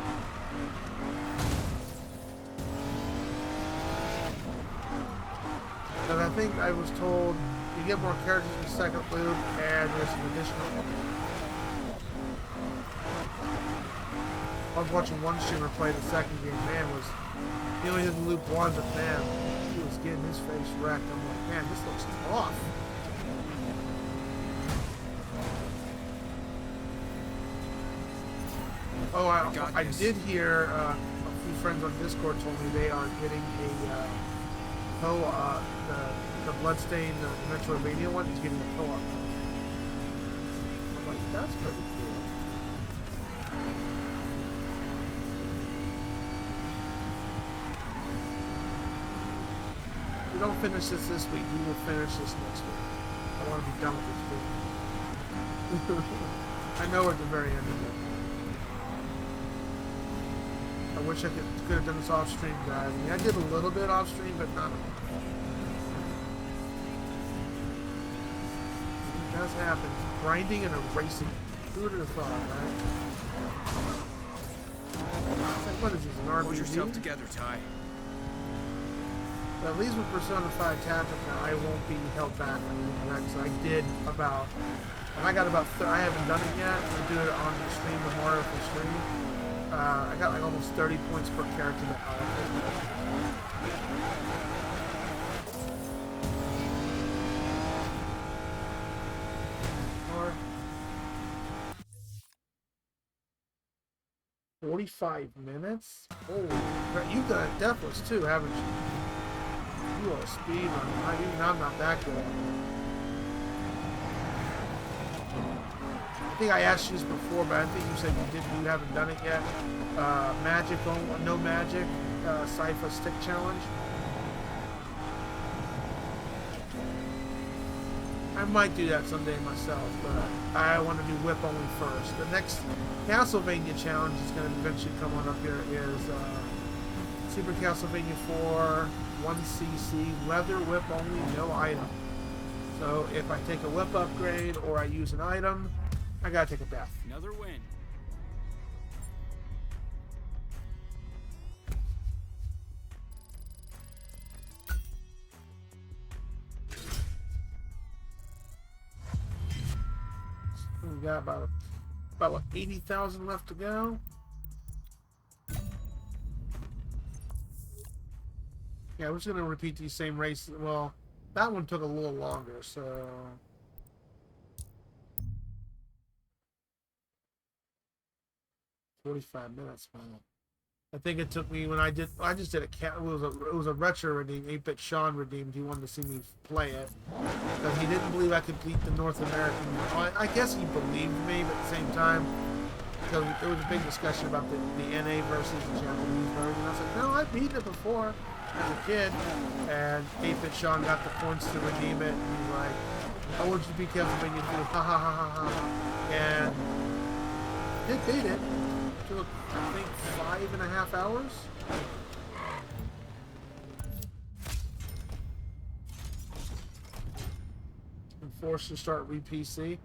And I think I was told you get more characters in the second loop and there's some additional. I was watching one streamer play the second game. Man, he only did loop 1, but man, he was getting his face wrecked. I'm like, man, this looks tough. Oh, I did hear a few friends on Discord told me they are getting the Bloodstained, the Metroidvania one is getting a co-op. I'm like, that's pretty cool. If we don't finish this week, we will finish this next week. I want to be done with this week. I know we're at the very end of it. I wish I could have done this off stream, guys. I mean, I did a little bit off stream, but not enough. It does happen. Grinding and a racing. Who would have thought, right? What is this, an RPG? Hold yourself together, Ty. But at least with Persona 5 Tactica, I won't be held back on anything like that, because I did about, and I got about, I haven't done it yet. I do it on the stream, the Mario for stream. I got like almost 30 points per character to allocate. 45 minutes? Holy crap. You've done it Deathless too, haven't you? You are a speed runner. Even I'm not that good. I think I asked you this before, but I think you said you haven't done it yet. Magic, no magic, Cypher stick challenge. I might do that someday myself, but I want to do whip only first. The next Castlevania challenge is going to eventually come on up here is Super Castlevania 4, 1cc, leather whip only, no item. So if I take a whip upgrade or I use an item, I gotta take a death. Another win. We got about what, 80,000 left to go. Yeah, we're just gonna repeat these same races. Well, that one took a little longer, so. 45 minutes, man. I think it took me when I just did it was a retro redeem. 8-bit Sean redeemed. He wanted to see me play it, but he didn't believe I could beat the North American. I guess he believed me, but at the same time, because there was a big discussion about the NA versus the Japanese version. I was like, no, I've beaten it before as a kid, and 8-bit Sean got the points to redeem it. And he's like, I want you to be careful when you do ha ha ha ha ha, and did beat it. Took, I think, 5.5 hours. I'm forced to start re-PC.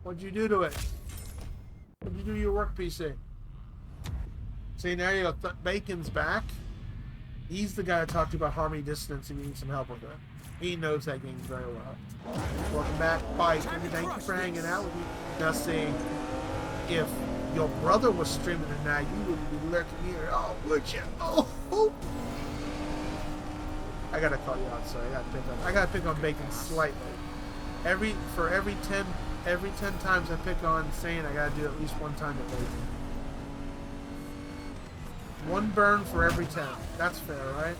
What'd you do to it? What'd you do to your work PC? See, now you go. Bacon's back. He's the guy I talked to about harmony dissonance and you need some help with it. He knows that game very well. Welcome back, Bike. Thank you for hanging out with me. Now see, if your brother was streaming it now, you would be lurking here. Oh, would you? Oh. I gotta call you out, sorry. I gotta pick on Bacon slightly. Every 10 times I pick on Sane, I gotta do at least one time at Bacon. One burn for every 10. That's fair, right?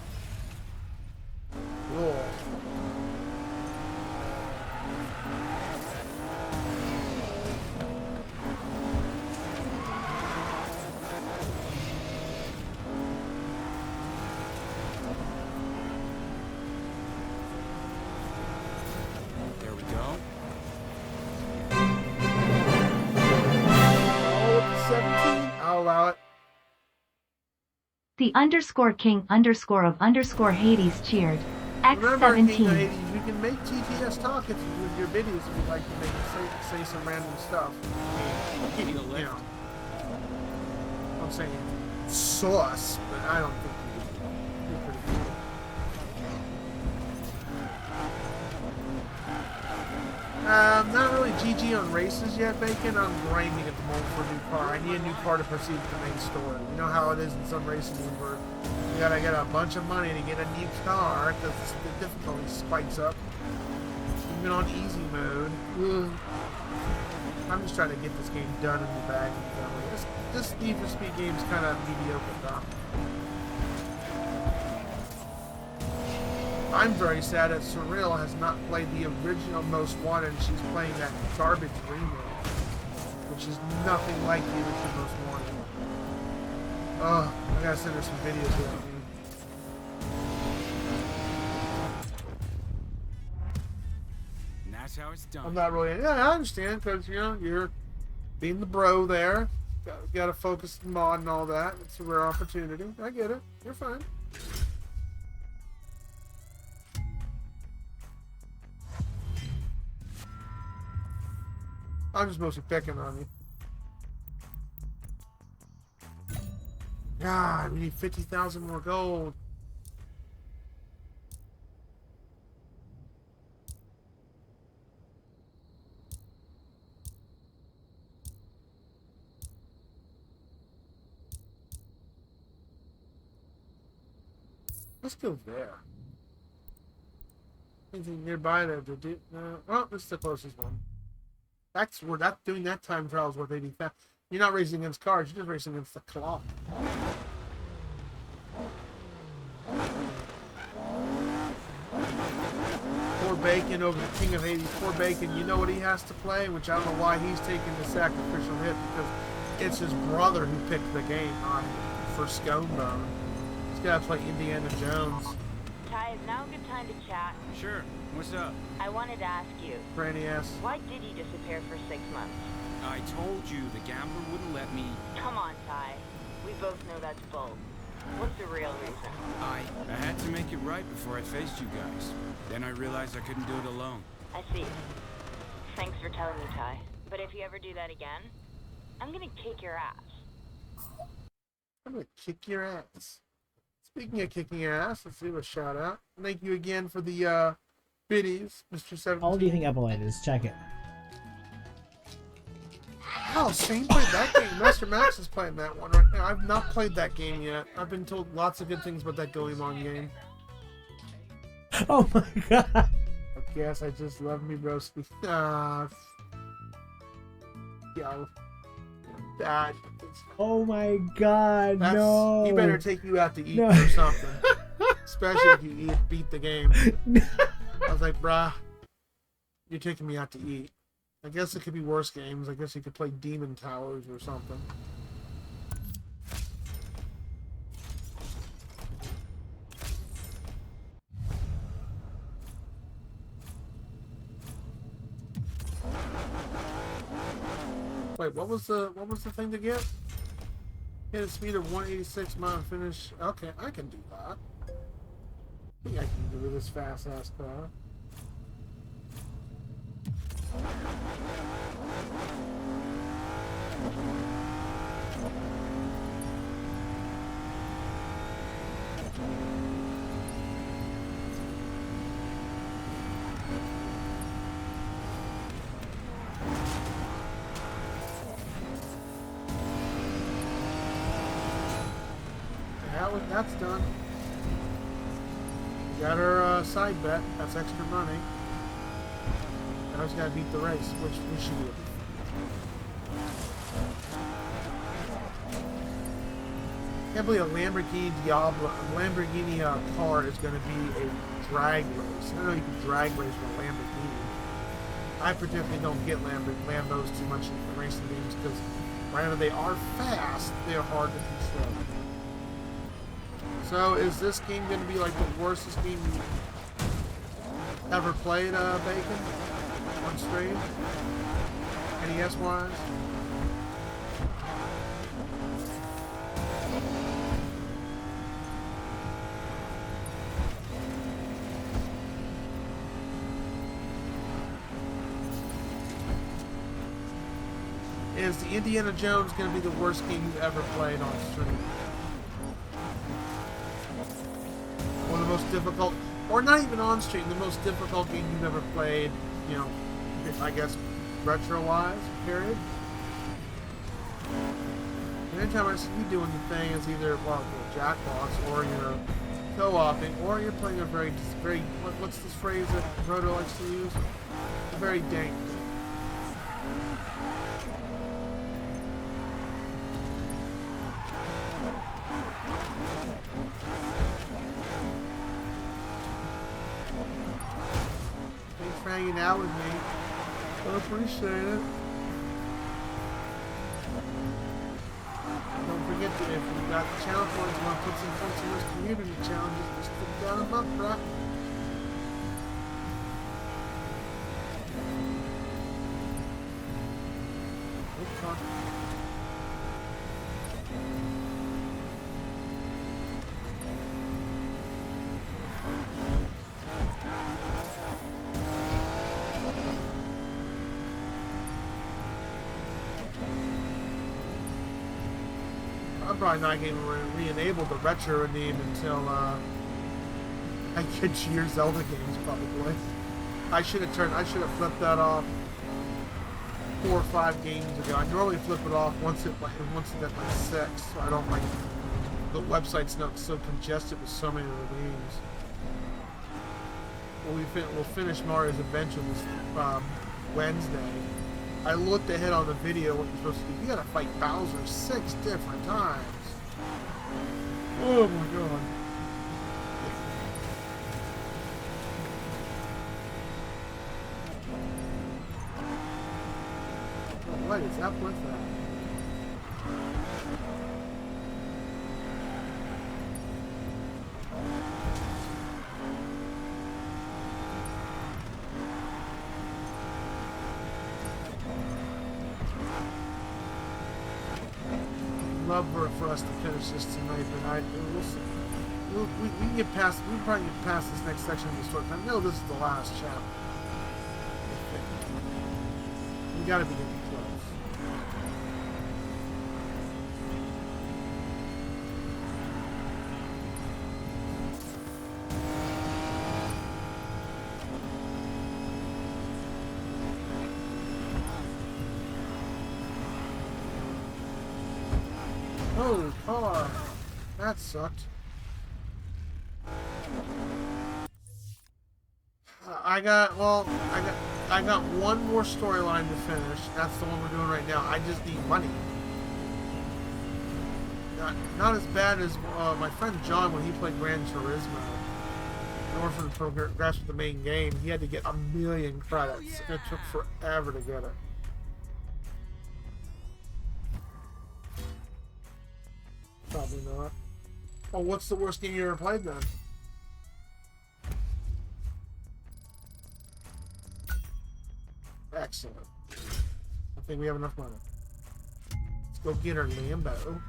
Cool. There we go. Oh, 17. I'll allow it. The _king _ Hades cheered. Remember, King of X17. Hades, you can make GTS talk if you with your videos if you'd like to make say some random stuff. Give you a lift. You know, I'm saying sauce, but I don't think you're pretty cool. Not really GG on races yet, Bacon. I'm grinding at the moment for a new car. I need a new car to proceed with the main story. You know how it is in some races where you gotta get a bunch of money to get a new car because the difficulty spikes up. Even on easy mode. Ugh. I'm just trying to get this game done in the bag. This Need for Speed game's kind of mediocre, though. I'm very sad that Surreal has not played the original Most Wanted and she's playing that garbage remake, which is nothing like the original Most Wanted. Ugh, I gotta send her some videos of that game. And that's how it's done. I'm not really, yeah, I understand, because, you know, you're being the bro there. Gotta focus on mod and all that. It's a rare opportunity. I get it. You're fine. I'm just mostly picking on you. God, we need 50,000 more gold. Let's go there. Anything nearby there to do? No. Oh, this is the closest one. That's where doing that time trial is worth 80,000. You're not racing against cars, you're just racing against the clock. Poor Bacon over the King of Hades. Poor Bacon, you know what he has to play? Which I don't know why he's taking the sacrificial hit, because it's his brother who picked the game on for Scone Bone. He's got to play Indiana Jones. Ty, is now a good time to chat? Sure. What's up? I wanted to ask you, Granny ass. why did you disappear for 6 months? I told you the gambler wouldn't let me. Come on, Ty. We both know that's bull. What's the real reason? I had to make it right before I faced you guys. Then I realized I couldn't do it alone. I see. Thanks for telling me, Ty. But if you ever do that again, I'm gonna kick your ass. I'm gonna kick your ass. Speaking of kicking your ass, let's do a shout out. Thank you again for the biddies, Mr. 17. How old do you think Epilite is? Check it. Oh, Same played that game. Master Max is playing that one right now. I've not played that game yet. I've been told lots of good things about that Goemon game. Oh my god. Yes, I just love me, broski. Yo. That Oh my god, that's no. he better take you out to eat No. or something. Especially if you beat the game. I was like, bruh, you're taking me out to eat. I guess it could be worse games. I guess you could play Demon Towers or something. Wait, what was the thing to get? Hit a speed of 186 mile and finish. Okay, I can do that. I think I can do this fast ass car. That's done. We got our side bet. That's extra money. Now just gotta beat the race, which we should do. Can't believe a Lamborghini Diablo, a Lamborghini car is going to be a drag race. I don't know you can drag race with a Lamborghini. I particularly don't get Lambos too much in the racing games because while they are fast, they are hard to control. So is this game going to be like the worstest game you ever played, Bacon? On stream? NES-wise? Is the Indiana Jones going to be the worst game you've ever played on stream? Or the most difficult, or not even on stream, the most difficult game you've ever played, you know, I guess, retro-wise, period? And anytime I see you doing the thing, it's either, well, Jackbox, or you're co-oping, or you're playing a very, what's this phrase that Roto likes to use? A very dank game. Thanks for hanging out with me. I appreciate it. Don't forget to, if you got the channel points, you want to put some points in those community challenges, just click down them up, bruh. I'm probably not going to re-enable the retro name until I get your Zelda games, probably. I should have flipped that off 4 or 5 games ago. I normally flip it off once it gets like 6, so I don't like the website's not so congested with so many of the games. Well, we'll finish Mario's Adventure this Wednesday. I looked ahead on the video what you're supposed to do. You gotta fight Bowser 6 different times. Oh my god. What is up with that? Love for us to finish this tonight, but we'll see. We can get past. We can probably get past this next section of the story. I know this is the last chapter. We gotta be getting close. Holy car! That sucked. I got one more storyline to finish. That's the one we're doing right now. I just need money. not as bad as my friend John when he played Gran Turismo. In order for the progress with the main game, he had to get 1,000,000 credits. It took forever to get it. Probably not. Oh, what's the worst game you ever played then? Excellent. I think we have enough money. Let's go get our Lambo.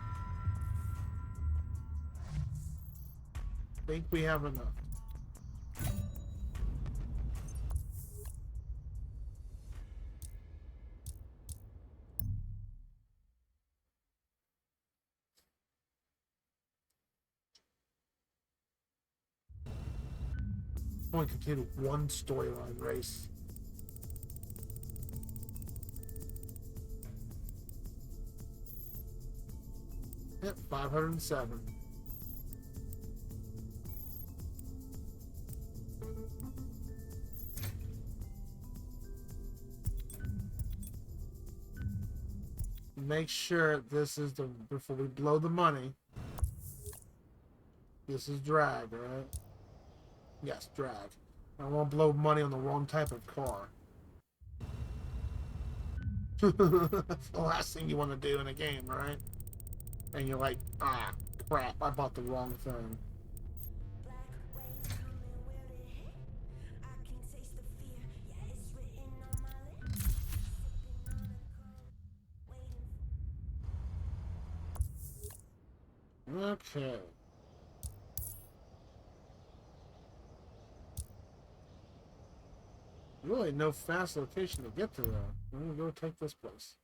I think we have enough. Only completed one storyline race. Yep, 507. Make sure this is the, before we blow the money, this is drag, right? Yes, drag. I won't blow money on the wrong type of car. That's the last thing you want to do in a game, right? And you're like, ah, crap, I bought the wrong thing. Okay. Really no fast location to get to though. I'm gonna go take this place.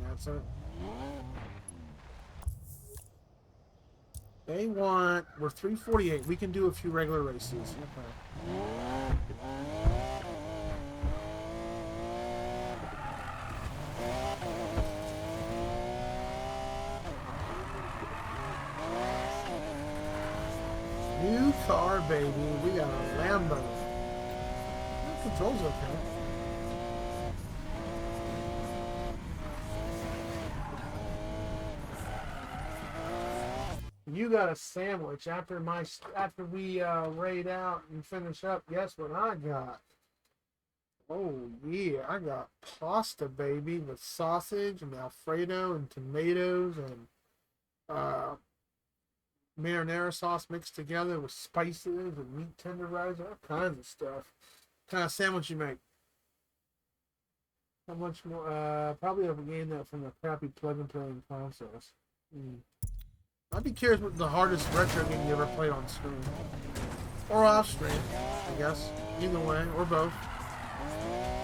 That's it. They want, we're 348. We can do a few regular races. Okay. New car, baby. We got a Lambo. The controls okay. You got a sandwich after we raid out and finish up. Guess what I got? Oh yeah, I got pasta, baby, with sausage and Alfredo and tomatoes and marinara sauce mixed together with spices and meat tenderizer, all kinds of stuff. What kind of sandwich you make? How much more? Probably I've gained that from the crappy plug-and-play consoles. I'd be curious what the hardest retro game you ever played on screen. Or off screen, I guess. Either way, or both.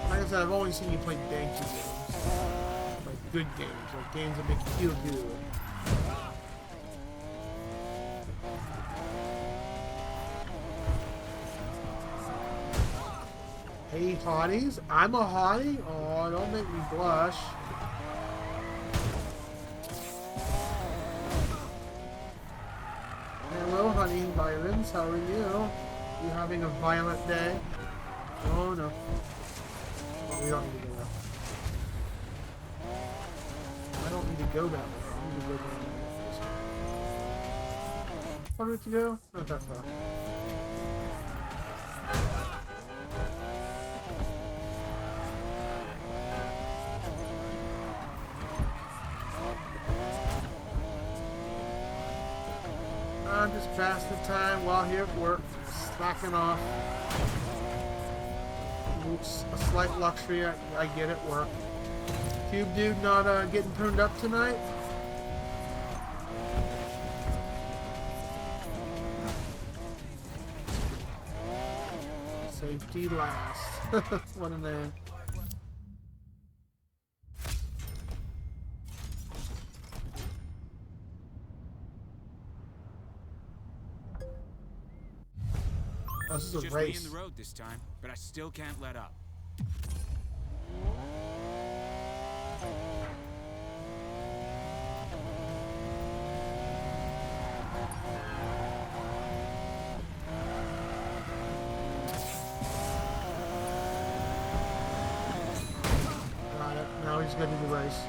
Like I said, I've only seen you play danky games. Like good games, like games that make you feel good. Hey hotties, I'm a hottie? Oh, don't make me blush. Hello honey, violence, how are you? You having a violent day? Oh no. Oh, we don't need to go there. I don't need to go that way. I need to go down there. Where do we have to go? Not that far. I'm just passing time while here at work, slacking off. It's a slight luxury I get at work. Cube dude not getting turned up tonight? Safety last. What a name. This is a Just race. me in the road this time, but I still can't let up. Got it. Now let's go do the race.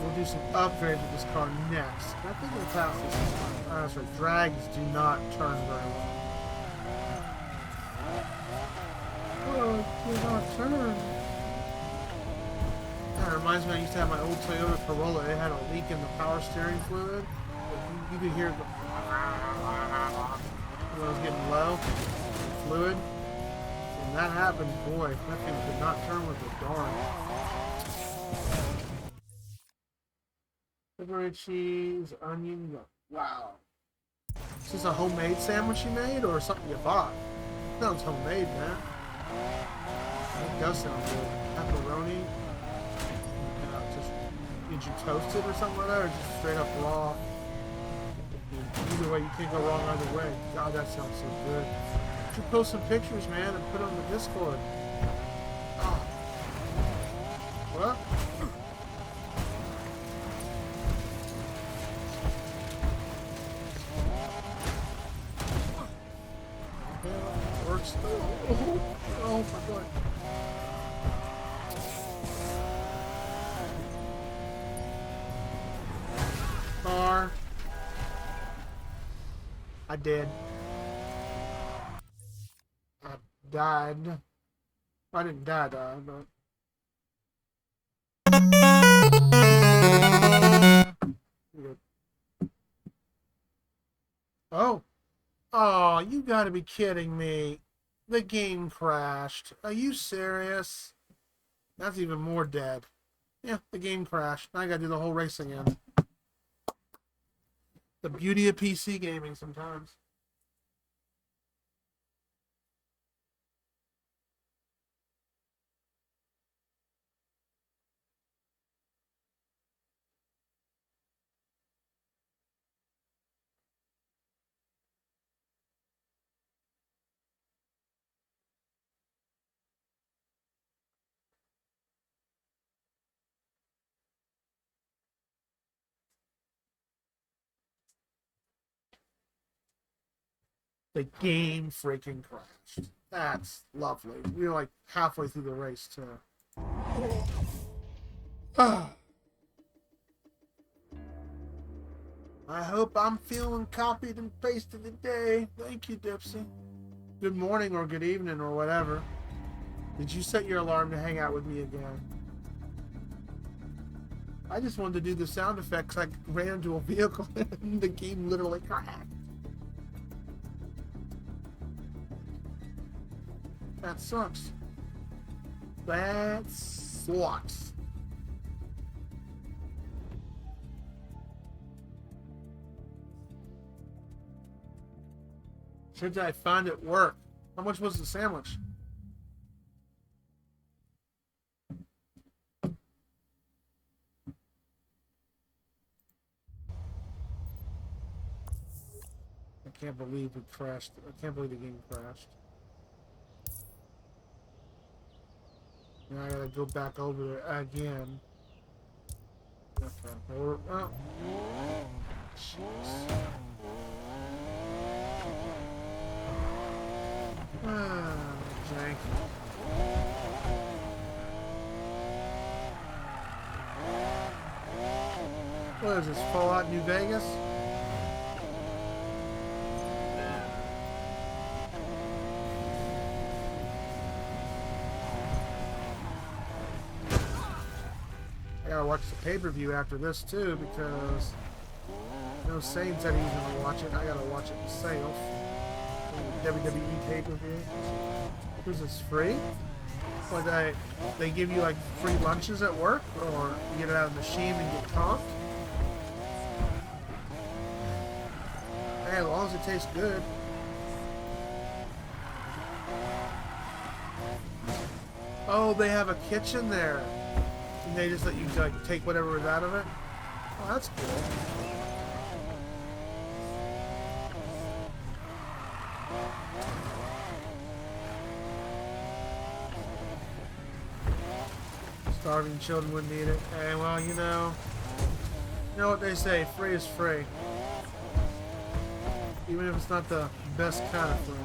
We'll do some upgrades with this car next. I think we'll pass this one. Oh, that's right. Drags do not turn very well. Oh, do not turn. That reminds me, I used to have my old Toyota Corolla. It had a leak in the power steering fluid. You could hear it go when it was getting low. The fluid. When that happened, boy, that thing could not turn with a darn. Pepperoni cheese, onion. Wow. Is this a homemade sandwich you made or something you bought? Sounds homemade, man. That does sound good. Pepperoni. Did you toast it or something like that, or just straight up raw? Either way, you can't go wrong either way. God, that sounds so good. You should post some pictures, man, and put on the Discord. Oh. What? Yeah, it works. Oh my God. Car. I did. I died. I didn't die, but... Oh. Oh, you gotta be kidding me. The game crashed. Are you serious? That's even more dead. Yeah, the game crashed. Now I gotta do the whole race again. The beauty of PC gaming sometimes. The game freaking crashed. That's lovely. We were like halfway through the race, too. I hope I'm feeling copied and pasted today. Thank you, Dipsy. Good morning or good evening or whatever. Did you set your alarm to hang out with me again? I just wanted to do the sound effects. I ran into a vehicle and the game literally crashed. That sucks. That sucks. Should I find it work? How much was the sandwich? I can't believe it crashed. I can't believe the game crashed. Now I gotta go back over there again. Okay. Oh. Jeez. Janky. What is this, Fallout New Vegas? I gotta watch the pay-per-view after this too, because no Sane said he was gonna watch it. I gotta watch it myself. WWE pay-per-view. Is this free? Like they give you like free lunches at work, or you get it out of the machine and get comped? Hey, as long as it tastes good. Oh, they have a kitchen there. And they just let you like take whatever is out of it? Oh, that's cool. Starving children wouldn't eat it. Hey, well, you know what they say, free is free. Even if it's not the best kind of free.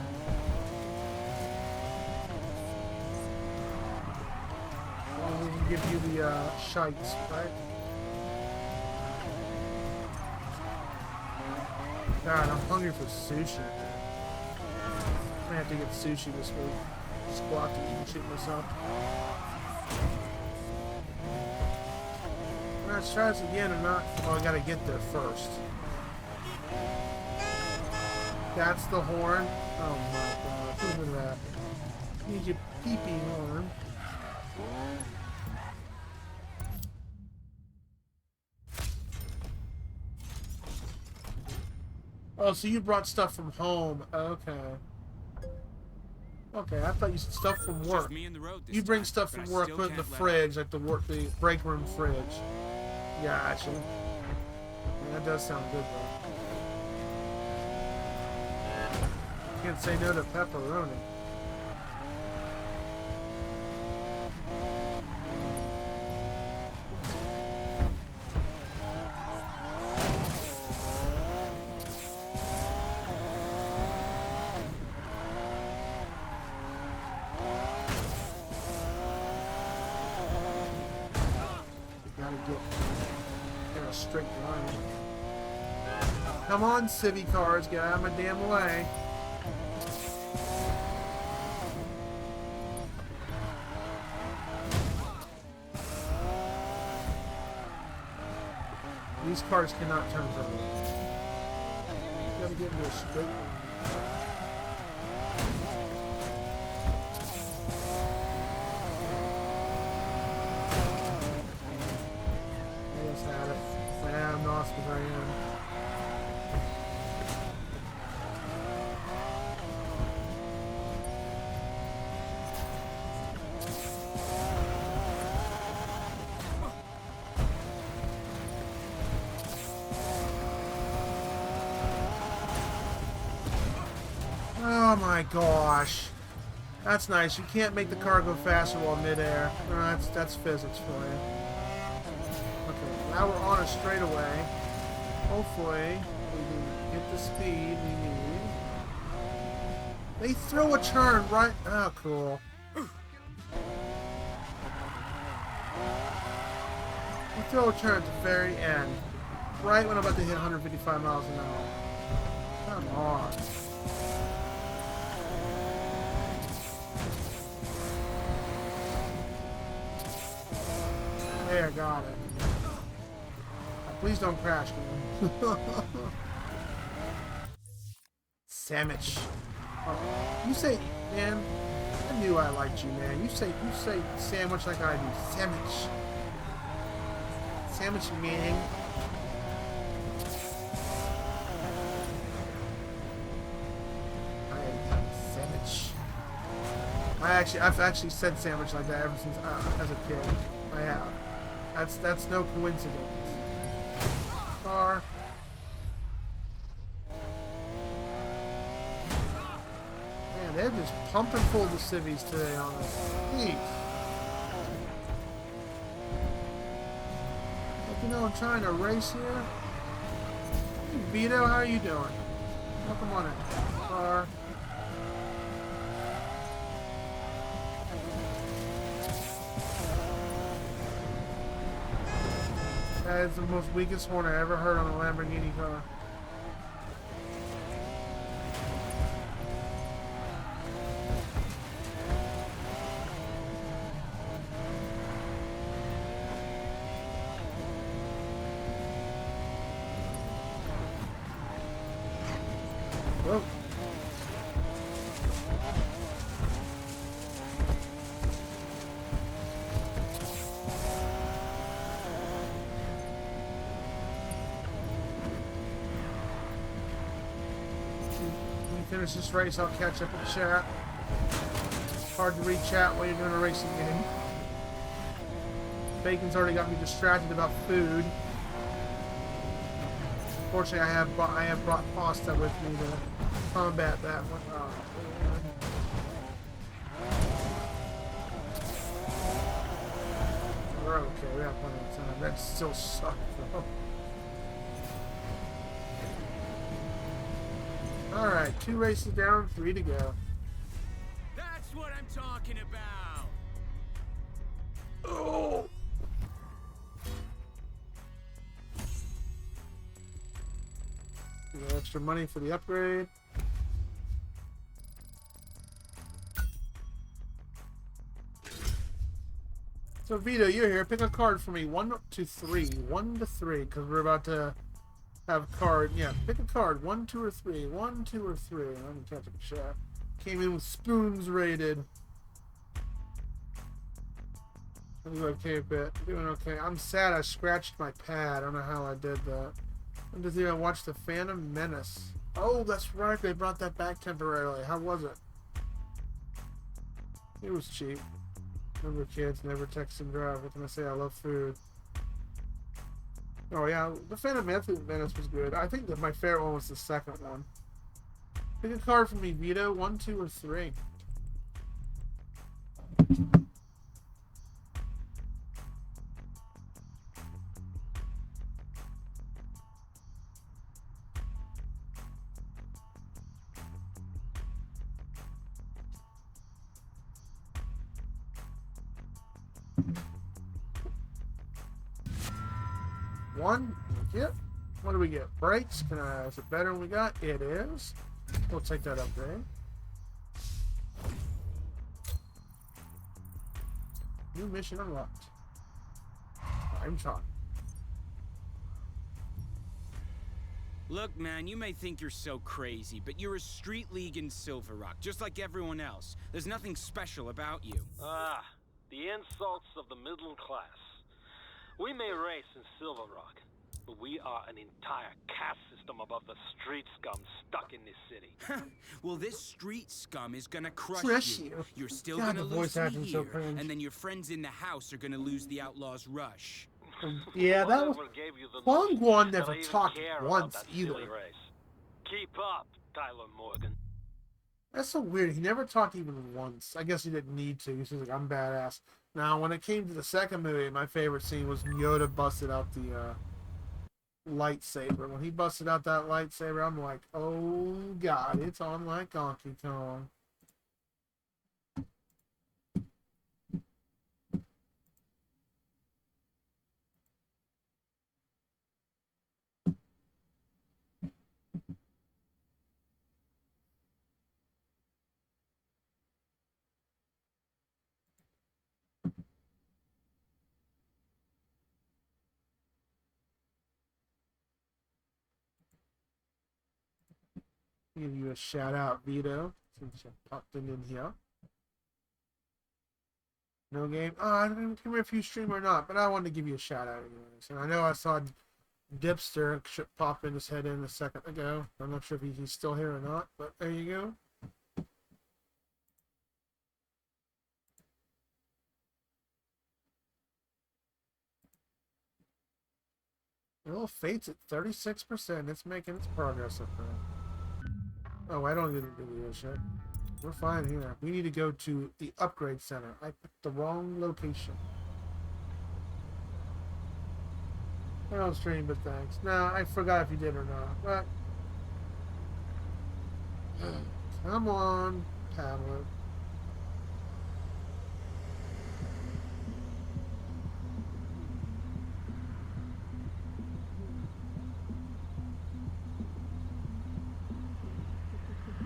give you the shites, right? God, I'm hungry for sushi. I'm gonna have to get sushi this week. Just go out to eat and shit myself. Let's try this again or not. Oh, I gotta get there first. That's the horn. Oh my god, look at that. Need your pee-pee horn. Oh, so you brought stuff from home. Okay. Okay, I thought you said stuff from work. Just me and the road this You bring time, stuff but from I work, still put it in the can't let fridge, like the break room fridge. Yeah, actually. That does sound good, though. Can't say no to pepperoni. Gotta get in a straight line. Come on, civvy cars, get out of my damn way. These cars cannot turn from me. Gotta get into a straight line. I just had it. Yeah, I'm lost as I am. Oh my gosh. That's nice. You can't make the car go faster while midair. No, that's physics for you. Okay, now we're on a straightaway. Hopefully, we can get the speed we need. They throw a turn right... Oh, cool. They throw a turn at the very end. Right when I'm about to hit 155 miles an hour. Come on. There, got it. Please don't crash, man. Sandwich. Oh, you say, man, I knew I liked you, man. You say sandwich like I do. Sandwich. Sandwich, man. Sandwich. I've actually said sandwich like that ever since as a kid. I have. That's no coincidence. Car. Man, they're just pumping full of civvies today on us. Jeez. Like, you know, I'm trying to race here. Hey, Vito, how are you doing? Welcome on in. Car. That is the most weakest horn I ever heard on a Lamborghini car. Whoa. Finish this race, I'll catch up with chat. It's hard to read chat while you're doing a racing game. Bacon's already got me distracted about food. Fortunately, I have brought pasta with me to combat that one. Oh, man. We're okay, we have plenty of time. That still sucks, though. Alright, 2 races down, 3 to go. That's what I'm talking about. Oh. We got extra money for the upgrade. So Vito, you're here. Pick a card for me. 1 to 3. 1 to 3, because we're about to have a card. Yeah, pick a card. 1, 2, or 3. 1, 2, or 3. I'm catching a shaft. Came in with spoons rated. I'm doing okay a bit. Doing okay. I'm sad I scratched my pad. I don't know how I did that. I'm just here to watch The Phantom Menace. Oh, that's right. They brought that back temporarily. How was it? It was cheap. Remember, kids, never text and drive. What can I say? I love food. Oh, yeah. The Phantom Menace was good. I think that my favorite one was the second one. Pick a card for me, Vito. 1, 2, or 3. One. Yep. What do we get? Brakes. Is it better than we got? It is. We'll take that upgrade. New mission unlocked. I'm talking. Look, man, you may think you're so crazy, but you're a street league in Silver Rock, just like everyone else. There's nothing special about you. Ah, the insults of the middle class. We may race in Silver Rock, but we are an entire caste system above the street scum stuck in this city. Well, this street scum is gonna Crush crush you. you. You're still God, gonna the lose voice acting me so here, cringe. and then your friends in the house are gonna lose the Outlaws Rush. Yeah, that was. Whatever gave you the Huang notion Guan that never I even talked care about once that either. silly race? Keep up, Tyler Morgan. That's so weird. He never talked even once. I guess he didn't need to. He's just like, I'm badass. Now, when it came to the second movie, my favorite scene was Yoda busted out the lightsaber. When he busted out that lightsaber, I'm like, oh god, it's on like Donkey Kong. Give you a shout out, Vito, since you popped in here. No game? I don't remember if you stream or not, but I wanted to give you a shout out anyways. And I know I saw Dipster pop in his head in a second ago. I'm not sure if he's still here or not, but there you go. Well, Fate's at 36%. It's making its progress up there. Oh, I don't need to do this yet. We're fine here. We need to go to the upgrade center. I picked the wrong location. I don't stream, but thanks. Nah, I forgot if you did or not. But come on, tablet.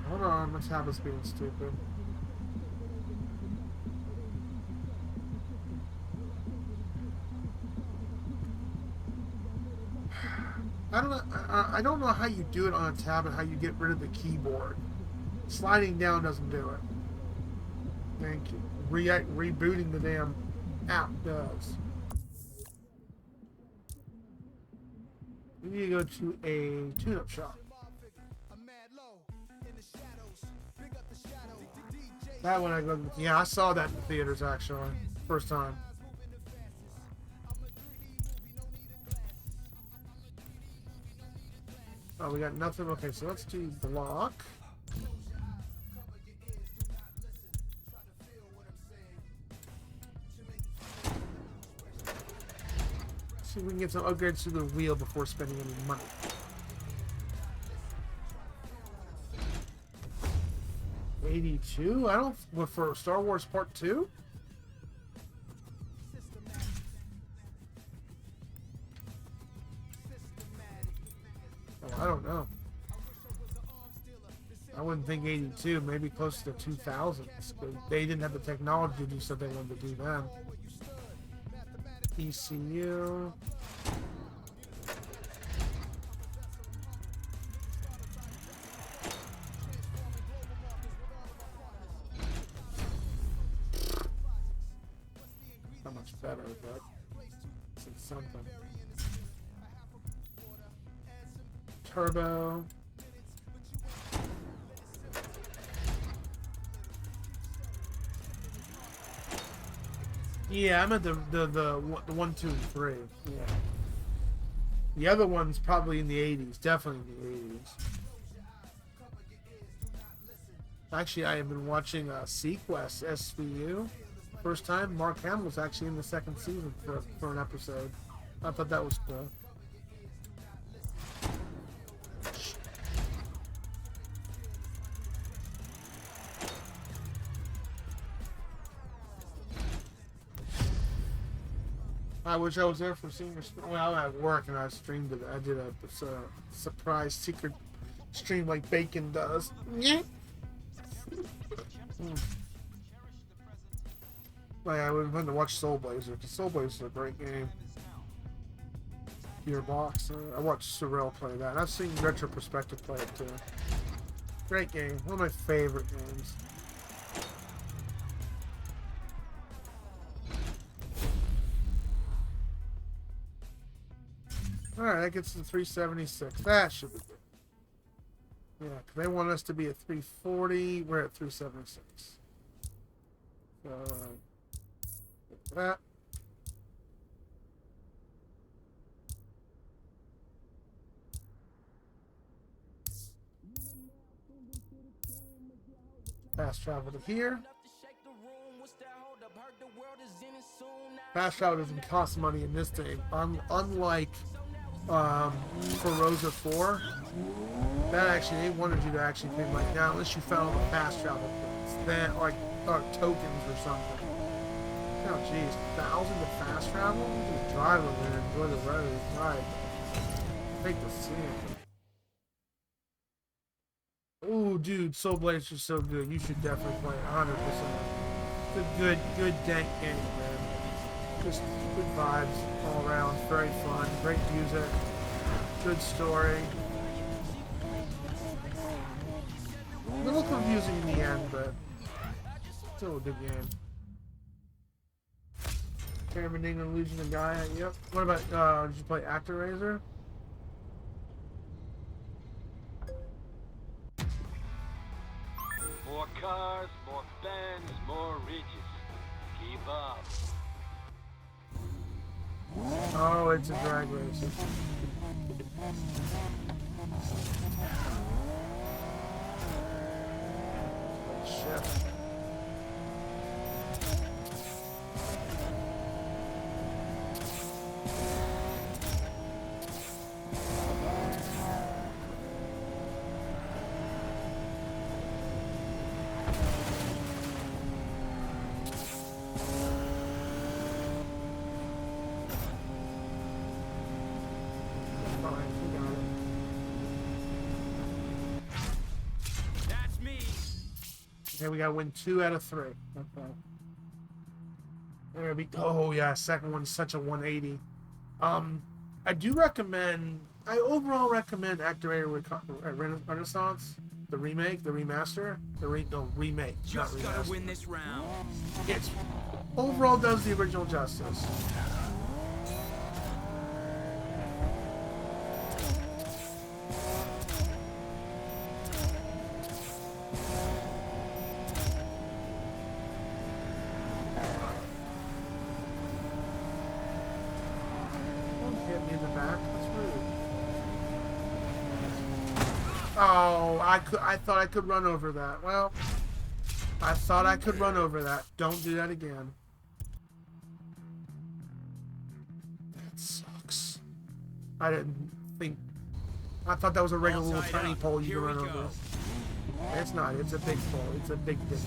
Hold on, my tablet's being stupid. I don't know how you do it on a tablet, how you get rid of the keyboard. Sliding down doesn't do it. Thank you. Rebooting the damn app does. We need to go to a tune-up shop. That one I go. Yeah, I saw that in the theaters actually. First time. Oh, we got nothing. Okay, so let's do block. See if we can get some upgrades to the wheel before spending any money. $82? I don't. What, for Star Wars Part 2? Well, I don't know. I wouldn't think 82, maybe close to 2000s. They didn't have the technology to do something they wanted to do then. ECU. Not much better, but it's something. Turbo. Yeah, I'm at the 1, 2, and 3. Yeah. The other one's probably in the 80s. Definitely in the 80s. Actually, I have been watching Sequest SVU. First time, Mark Hamill's actually in the second season for an episode. I thought that was cool. I wish I was there for senior. Well, I'm at work and I streamed it. I did a surprise secret stream like Bacon does. Yeah. Like I would want to watch Soul Blazer because Soul Blazer is a great game. Gearbox. I watched Sorrel play that. And I've seen Retro Perspective play it too. Great game. One of my favorite games. Alright, that gets to 376. That should be good. Yeah, because they want us to be at 340. We're at 376. So, that. Fast travel to here. Fast travel doesn't cost money in this thing. Unlike Feroza 4, that actually they wanted you to actually pay money now unless you found the fast travel points, then like tokens or something. Oh jeez, 1,000 to fast travel? You can drive over there and enjoy the road. Right. Take the scene. Ooh, dude, Soul Blazer is so good. You should definitely play it 100%. It's a good dank game, man. Just good vibes all around. Very fun. Great music. Good story. A little confusing in the end, but still a good game. Terminating Illusion of Gaia. Yep. What about, did you play ActRaiser? More cars, more fans, more riches. Keep up. Oh, it's a drag race. Shit. Okay, we gotta win 2 out of 3. Okay. There we go. Oh yeah, second one's such a 180. I do recommend. I overall recommend ActRaiser Renaissance, the remake, the remaster, remake, Just not remaster. gotta win this round. It's overall does the original justice. I thought I could run over that. Well, I thought I could run over that. Don't do that again. That sucks. I didn't think. I thought that was a regular little tiny pole you could run over. It's not. It's a big pole. It's a big pole.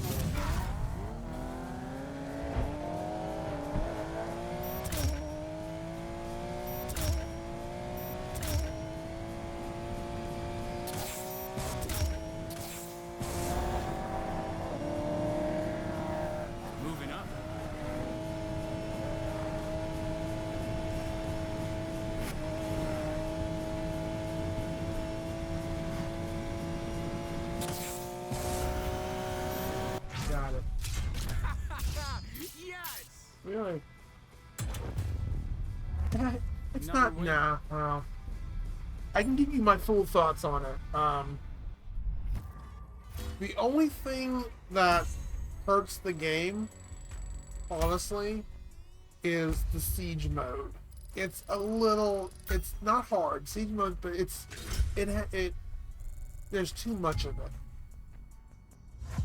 not. Nah. Well, I can give you my full thoughts on it. The only thing that hurts the game, honestly, is the siege mode. It's a little. It's not hard siege mode, but it. There's too much of it.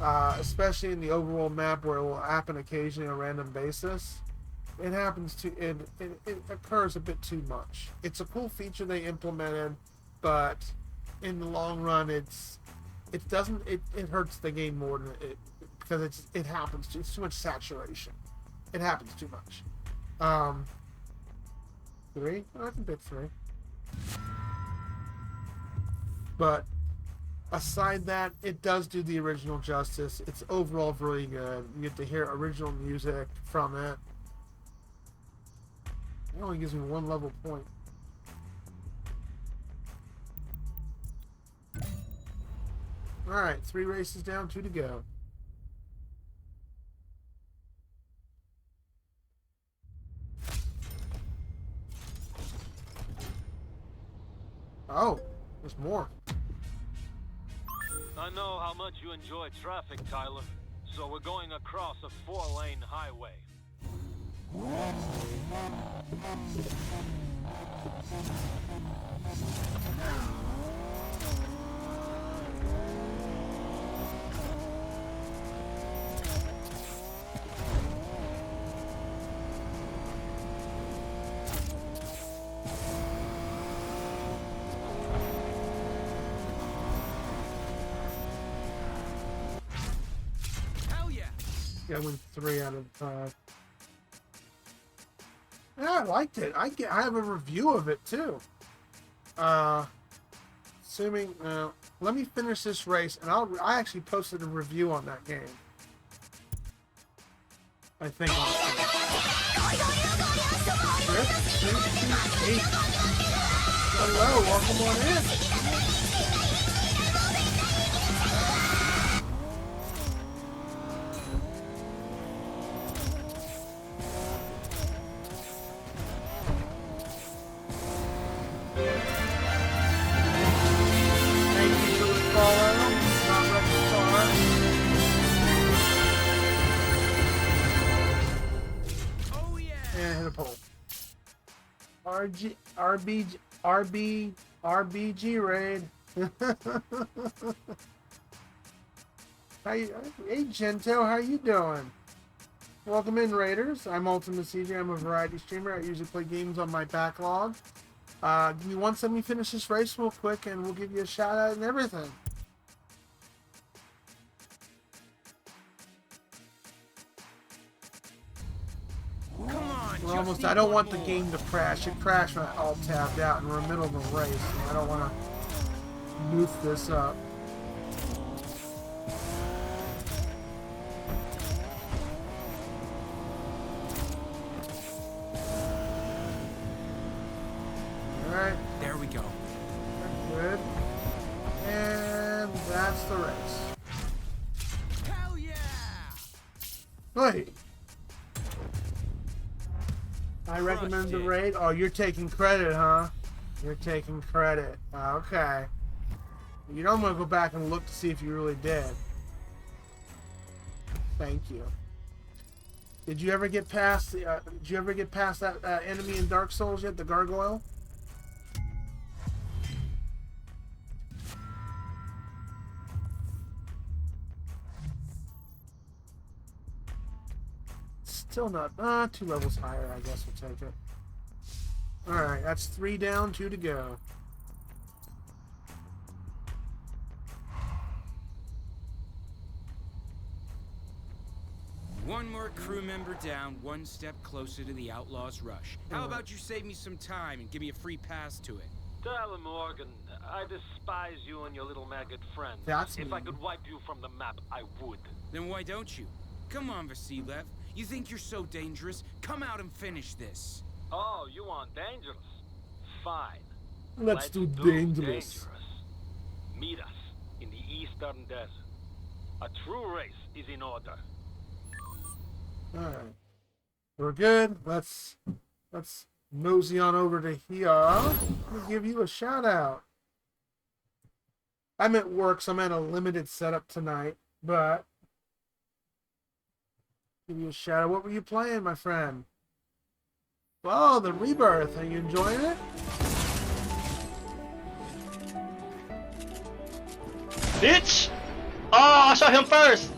Especially in the overworld map where it will happen occasionally on a random basis. It happens to it occurs a bit too much. It's a cool feature they implemented, but in the long run, it hurts the game more than it because it happens to. It's too much saturation. It happens too much. 3? I can pick 3. But aside that, it does do the original justice. It's overall really good. You get to hear original music from it. It only gives me 1 level point. Alright, 3 races down, 2 to go. Oh, there's more. I know how much you enjoy traffic, Tyler. So we're going across a 4-lane highway. Yeah, I went 3 out of 5. Yeah, I liked it. I have a review of it too. Assuming, let me finish this race, and I actually posted a review on that game. I think. Hello, welcome on in. RBG raid. Hey Gento, how you doing? Welcome in, Raiders. I'm ultimacj. I'm a variety streamer. I usually play games on my backlog. Give me 1 second. Let me finish this race real quick, and we'll give you a shout out and everything. We're almost. I don't want the game to crash. It crashed when I alt tabbed out, and we're in the middle of a race. And I don't want to move this up. All right. There we go. Good. And that's the race. Hell yeah! Wait. I recommend the raid. Oh, you're taking credit, huh? You're taking credit. Okay. You don't want to go back and look to see if you really did. Thank you. Did you ever get past the? Did you ever get past that enemy in Dark Souls yet? The gargoyle. Still not. 2 levels higher, I guess we'll take it. Alright, that's 3 down, 2 to go. One more crew member down, 1 step closer to the Outlaws' rush. How about you save me some time and give me a free pass to it? Tyler Morgan, I despise you and your little maggot friend. That's if mean. I could wipe you from the map, I would. Then why don't you? Come on, Vasilev. You think you're so dangerous? Come out and finish this. Oh, you want dangerous? Fine. Let's do dangerous. Meet us in the Eastern Desert. A true race is in order. Alright. We're good. Let's mosey on over to here. Let me give you a shout out. I'm at work, so I'm at a limited setup tonight, but give you a shout out. What were you playing, my friend? Oh, the Rebirth. Are you enjoying it? Bitch! Oh, I shot him first!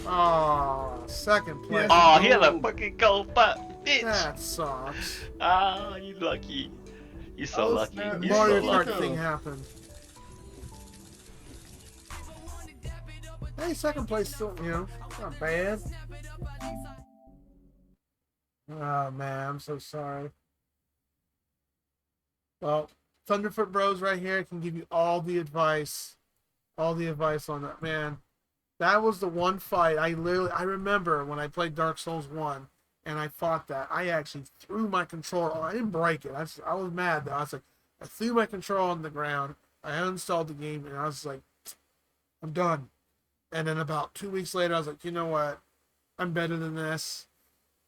Oh, second place. Oh, he had a fucking gold butt, bitch! That sucks. Ah, you lucky. You so lucky. The You Mario so Kart lucky. thing happened. Hey, second place still, not bad. Oh man, I'm so sorry. Well, Thunderfoot Bros right here can give you all the advice on that. Man, that was the one fight I remember when I played Dark Souls 1 and I fought that. I actually threw my controller. I didn't break it. I was mad though. I was like, I threw my controller on the ground. I uninstalled the game and I was like, I'm done. And then about 2 weeks later, I was like, you know what? I'm better than this.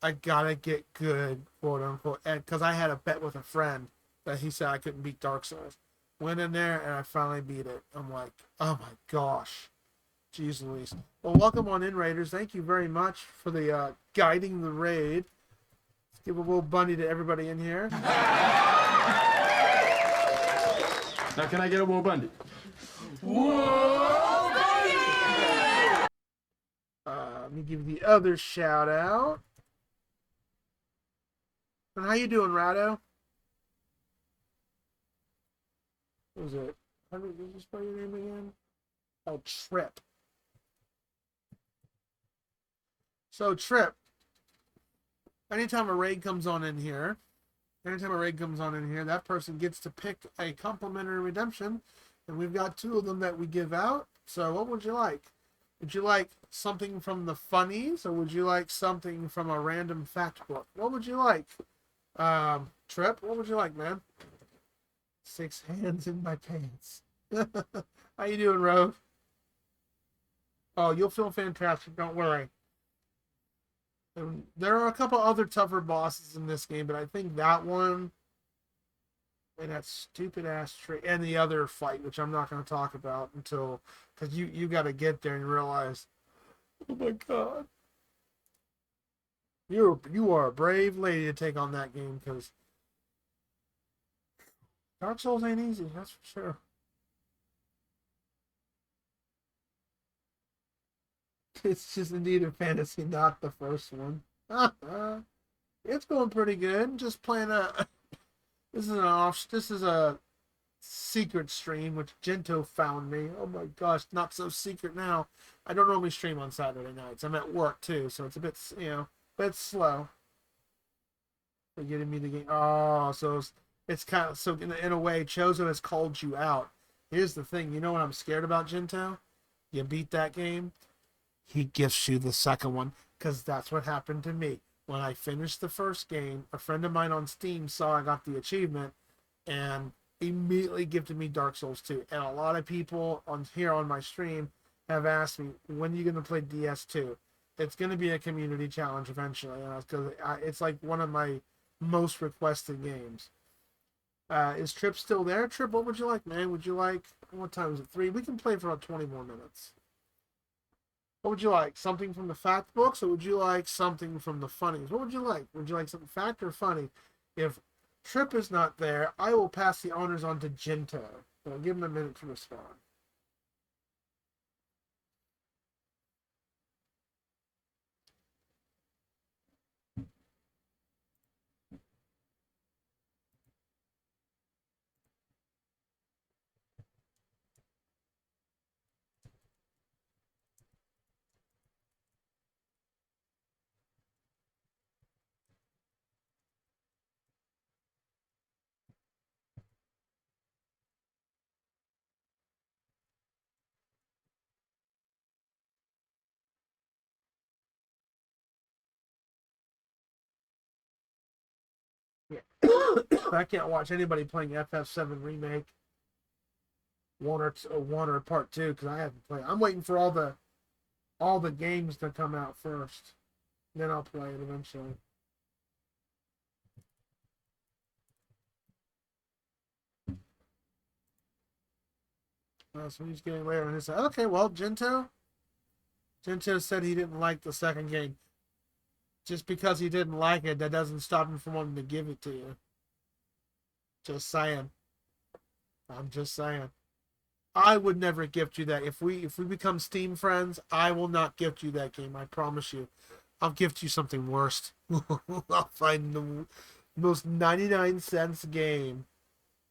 I gotta get good, quote unquote. And because I had a bet with a friend that he said I couldn't beat Dark Souls. Went in there and I finally beat it. I'm like, oh my gosh. Jeez Louise. Well, welcome on in, Raiders. Thank you very much for the guiding the raid. Let's give a little bunny to everybody in here. Now can I get a Woe Bundy? Let me give you the other shout out. And how you doing, Rado? What was it? How did you spell your name again? Oh, Trip. So, Trip. Anytime a raid comes on in here, that person gets to pick a complimentary redemption. And we've got 2 of them that we give out. So, what would you like? Would you like something from the funnies, or would you like something from a random fact book? What would you like? Trip, what would you like, man? 6 hands in my pants. How you doing, Rogue? Oh, you'll feel fantastic. Don't worry. And there are a couple other tougher bosses in this game, but I think that one and that stupid ass tree and the other fight, which I'm not going to talk about until, because you got to get there and realize, oh my god, you are a brave lady to take on that game, because Dark Souls ain't easy, that's for sure. It's just indeed a fantasy, not the first one. It's going pretty good. Just playing this is a secret stream which Gento found me. Oh my gosh, not so secret now. I don't normally stream on Saturday nights. I'm at work too, so it's a bit bit slow. They're getting me the game. Oh, so it's kind of, so in a way, Chozo has called you out. Here's the thing. You know what I'm scared about, Gento? You beat that game, he gifts you the second one, because that's what happened to me. When I finished the first game, a friend of mine on Steam saw I got the achievement and immediately gifted me Dark Souls 2. And a lot of people on my stream have asked me, when are you going to play DS2? It's going to be a community challenge eventually, because it's like one of my most requested games. Is Trip still there? Trip, what would you like, man? Would you like, what time is it? 3? We can play for about 20 more minutes. What would you like? Something from the fact books, or would you like something from the funnies? What would you like? Would you like something fact or funny? If Trip is not there, I will pass the honors on to Gento. So I'll give him a minute to respond. Yeah. I can't watch anybody playing FF7 remake 1 or part 2 because I haven't played. I'm waiting for all the games to come out first. Then I'll play it eventually. So he's getting later on his side. Okay, well, Gento said he didn't like the second game. Just because he didn't like it, that doesn't stop him from wanting to give it to you. Just saying. I'm just saying. I would never gift you that. If we become Steam friends, I will not gift you that game. I promise you. I'll gift you something worse. I'll find the most 99 cents game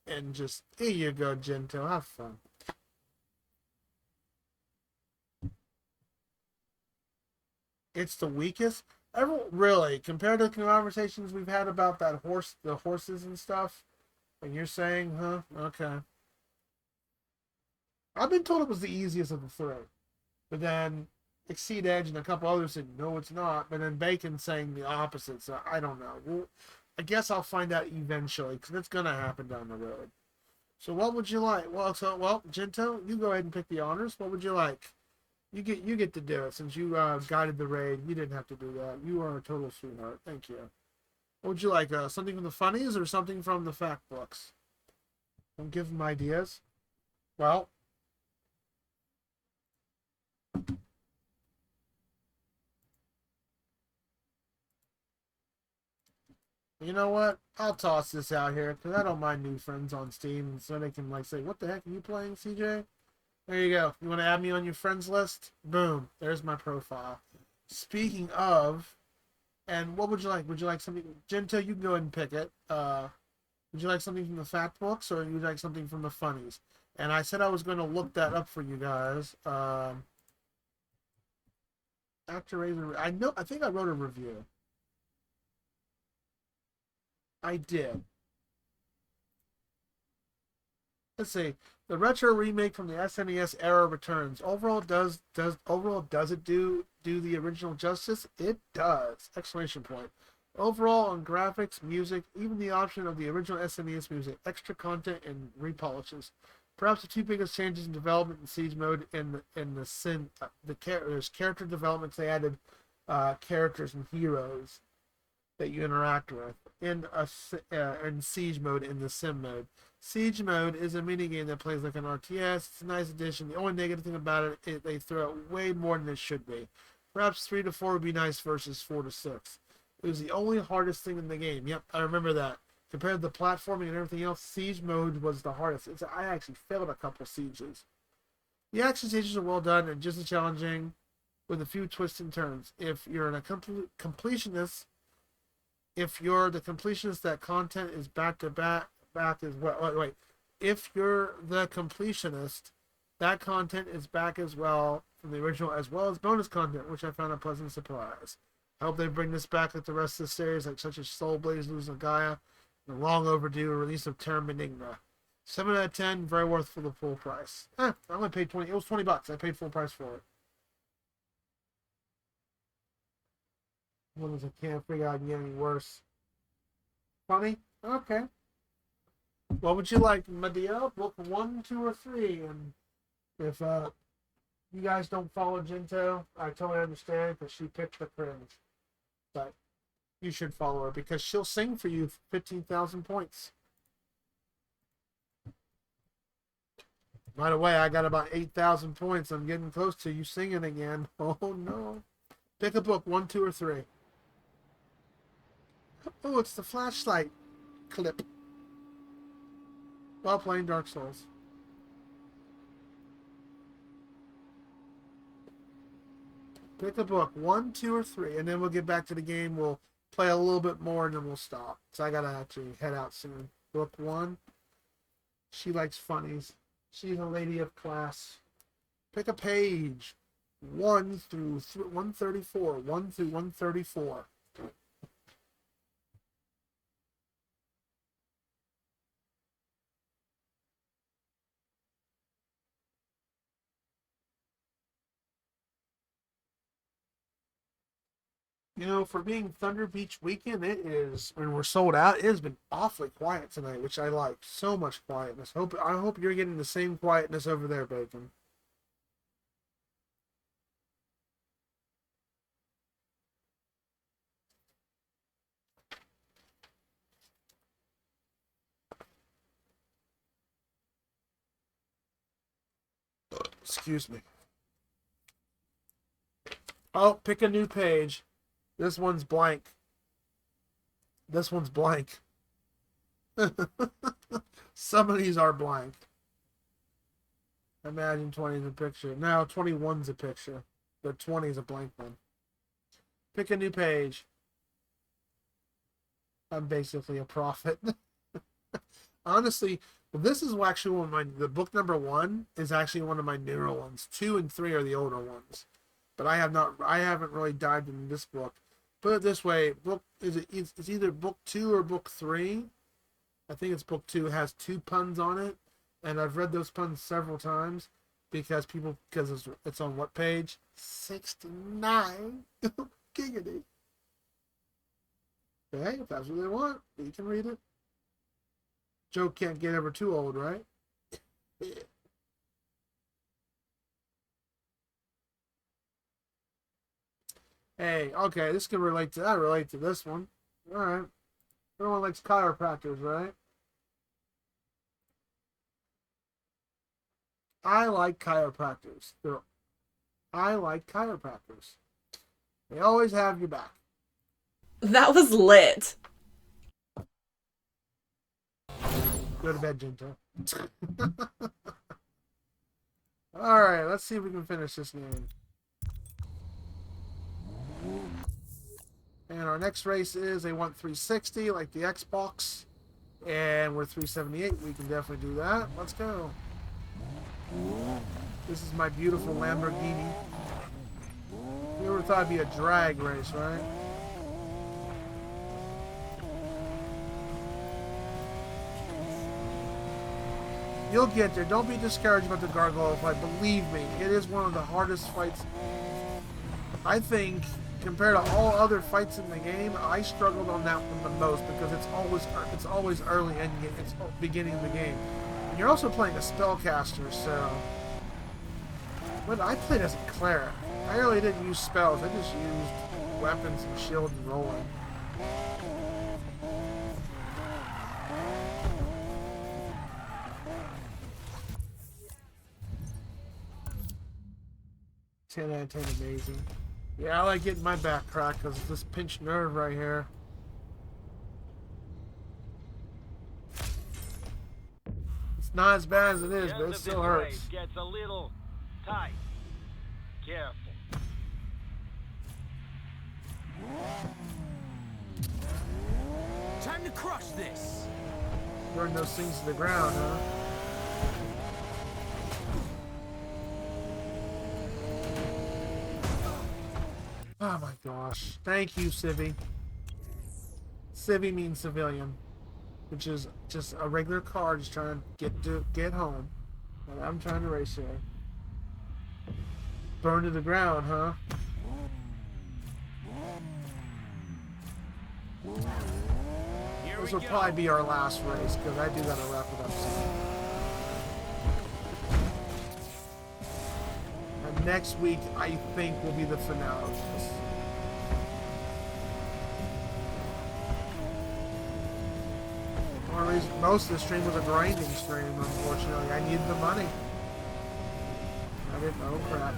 and just, here you go, Gento. Have fun. It's the weakest. Really, compared to the conversations we've had about the horses and stuff, and you're saying, huh? Okay. I've been told it was the easiest of the three. But then Exceed Edge and a couple others said, no, it's not. But then Bacon saying the opposite. So I don't know. Well, I guess I'll find out eventually because it's going to happen down the road. So what would you like? Well, Gento, you go ahead and pick the honors. What would you like? You get to do it since you guided the raid. You didn't have to do that. You are a total sweetheart. Thank you. What would you like? Something from the funnies or something from the fact books? Don't give them ideas. Well, you know what? I'll toss this out here because I don't mind new friends on Steam, so they can say, "What the heck are you playing, CJ?" There you go. You want to add me on your friends list? Boom. There's my profile. Speaking of, and what would you like? Would you like something? Gento, you can go ahead and pick it. Would you like something from the fact books or would you like something from the funnies? And I said I was going to look that up for you guys. After Razor, I think I wrote a review. I did. Let's see. The retro remake from the SNES era returns. Overall, does it do the original justice? It does! Exclamation point. Overall, on graphics, music, even the option of the original SNES music, extra content and repolishes. Perhaps the two biggest changes in development in Siege mode there's character developments. They added characters and heroes that you interact with in Siege mode in the Sim mode. Siege mode is a minigame that plays like an RTS. It's a nice addition. The only negative thing about it is they throw out way more than it should be. Perhaps 3 to 4 would be nice versus 4 to 6. It was the only hardest thing in the game. Yep, I remember that. Compared to the platforming and everything else, Siege mode was the hardest. I actually failed a couple Sieges. The action stages are well done and just as challenging with a few twists and turns. If you're the completionist, that content is back to back as well. Wait. If you're the completionist, that content is back as well from the original, as well as bonus content, which I found a pleasant surprise. I hope they bring this back like the rest of the series, such as Soul Blaze losing Gaia, and the long overdue release of Terra Enigma. 7 out of 10, very worth for the full price. I only paid 20. It was $20. I paid full price for it. One I can't figure out I can get any worse. Funny? Okay. What would you like, Medea? Book 1, 2, or 3? And if you guys don't follow Gento, I totally understand because she picked the cringe. But you should follow her because she'll sing for you 15,000 points. By the way, I got about 8,000 points. I'm getting close to you singing again. Oh no. Pick a book, 1, 2, or 3. Oh, it's the flashlight clip. While playing Dark Souls. Pick a book, 1, 2, or 3, and then we'll get back to the game. We'll play a little bit more, and then we'll stop. So I gotta actually head out soon. Book 1. She likes funnies. She's a lady of class. Pick a page. 1 through 134. 1 through 134. You know, for being Thunder Beach weekend, it is, when we're sold out, it has been awfully quiet tonight, which I like. So much quietness. I hope you're getting the same quietness over there, Bacon. Excuse me. Oh, pick a new page. This one's blank. This one's blank. Some of these are blank. Imagine 20 is a picture. Now 21's a picture. But 20 is a blank one. Pick a new page. I'm basically a prophet. Honestly, this is actually one of the book number 1 is actually one of my newer ones. 2 and 3 are the older ones. But I haven't really dived into this book. Put it this way, it's either book 2 or book 3. I think it's book 2. It has 2 puns on it. And I've read those puns several times because it's on what page? 69. Giggity. But hey, if that's what they want, you can read it. Joe can't get ever too old, right? Hey, okay, this can relate to this one. Alright. Everyone likes chiropractors, right? I like chiropractors. They always have your back. That was lit. Go to bed, Jinto. Alright, let's see if we can finish this game. And our next race is they want 360 like the Xbox. And we're 378. We can definitely do that. Let's go. This is my beautiful Lamborghini. You ever thought it'd be a drag race, right? You'll get there. Don't be discouraged about the gargoyle fight. Believe me, it is one of the hardest fights. I think, compared to all other fights in the game, I struggled on that one the most because it's always early and it's beginning of the game. And you're also playing a spellcaster, so. But I played as a cleric. I really didn't use spells. I just used weapons and shield and rolling. Ten out of 10, amazing. Yeah, I like getting my back cracked because it's this pinched nerve right here. It's not as bad as it is, but it still hurts. Gets a little tight. Careful. Time to crush this. Burn those things to the ground, huh? Oh my gosh. Thank you, Civvy. Civvy means civilian, which is just a regular car just trying to get home. And I'm trying to race here. Burn to the ground, huh? This will probably be our last race because I do gotta wrap it up soon. And next week, I think, will be the finale of this. Most of the stream was a grinding stream, unfortunately. I needed the money. I didn't know crap.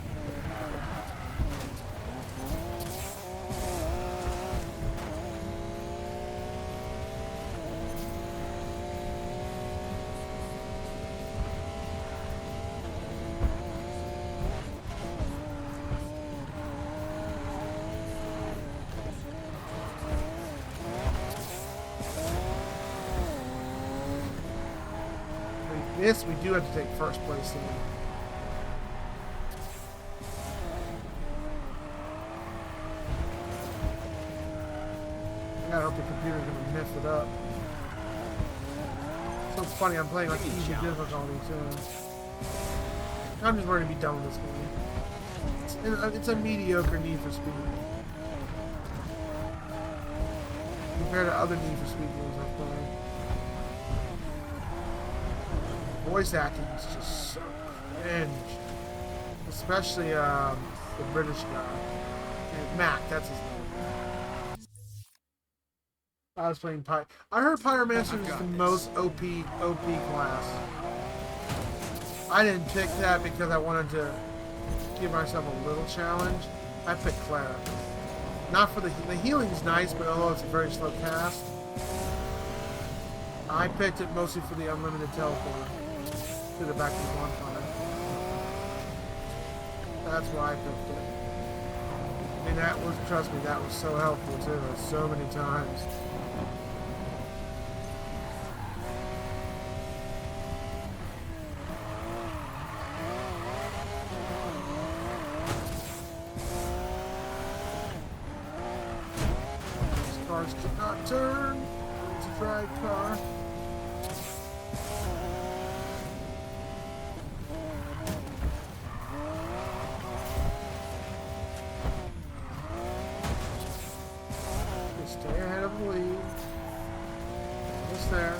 This we do have to take first place in. I gotta hope the computer's gonna mess it up. So it's funny, I'm playing like easy difficulty too. I'm just ready to be done with this game. It's a mediocre Need for Speed. Compared to other Need for Speed games I've played. Voice acting is just so cringe. Especially the British guy. Mac, that's his name. I was playing I heard Pyromancer is the most OP class. I didn't pick that because I wanted to give myself a little challenge. I picked Clara. Not for the healing's nice, but although it's a very slow cast, I picked it mostly for the unlimited teleport to the back of the bonfire. That's why I picked it. And that was, trust me, that was so helpful too. So many times. These cars cannot turn. It's a drag car. Stay ahead of the lead. Almost there.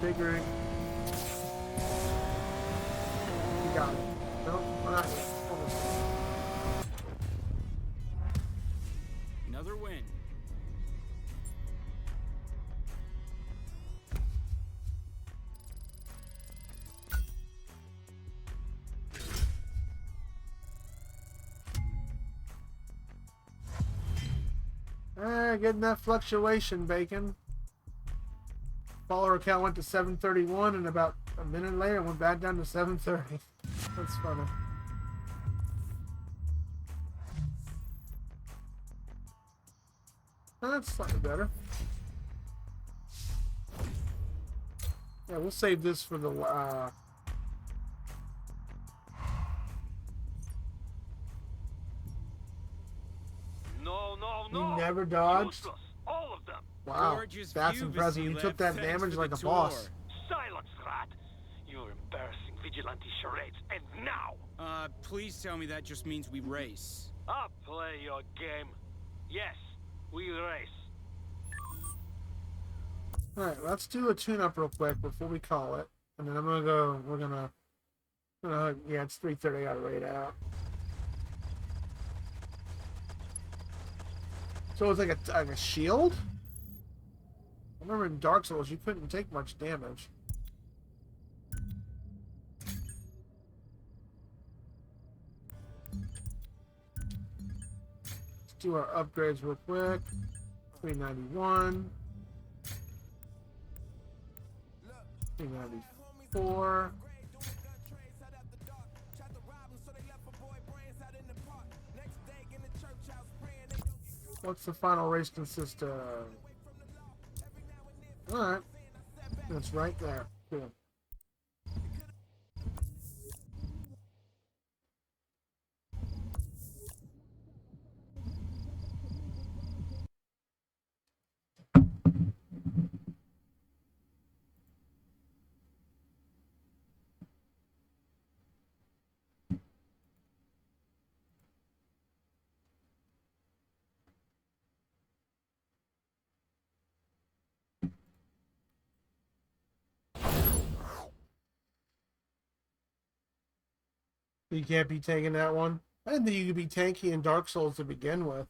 Big ring. You got it. Nope, we're not yet. Almost there. Another win. Getting that fluctuation, Bacon. Follower count went to 731, and about a minute later went back down to 730. That's funny. That's slightly better. Yeah, we'll save this for the No. You never dodged? Useless. All of them. Wow, Gorgeous that's view, impressive. You took Vasiliev. that Thanks damage for like the a boss. tour. Silence, rat. You're embarrassing vigilante charades. And now, Please tell me that just means we race. I'll play your game. Yes, we race. Alright, let's do a tune-up real quick before we call it. And then I'm gonna go, yeah, it's 3:30, I gotta raid out. So it's like a shield? I remember in Dark Souls you couldn't take much damage. Let's do our upgrades real quick. 391. 394. What's the final race consist of? Alright. That's right there. Cool. You can't be taking that one. I didn't think you could be tanky in Dark Souls to begin with.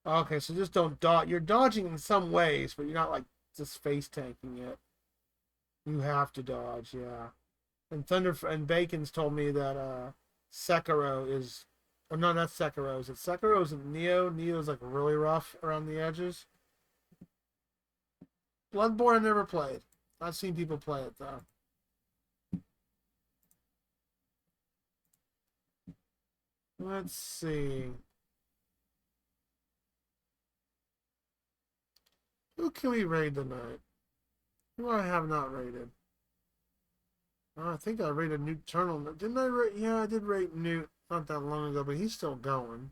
Okay, so just don't dodge. You're dodging in some ways, but you're not like just face tanking it. You have to dodge, yeah. And Thunder and Bacon's told me that Sekiro is, or no, not Sekiro. Is it Sekiro's and Neo? Neo's like really rough around the edges. Bloodborne I never played. I've seen people play it though. Let's see. Who can we raid tonight? Who I have not raided? Oh, I think I raided Newt Turtle. Didn't I rate? Yeah, I did rate Newt not that long ago, but he's still going.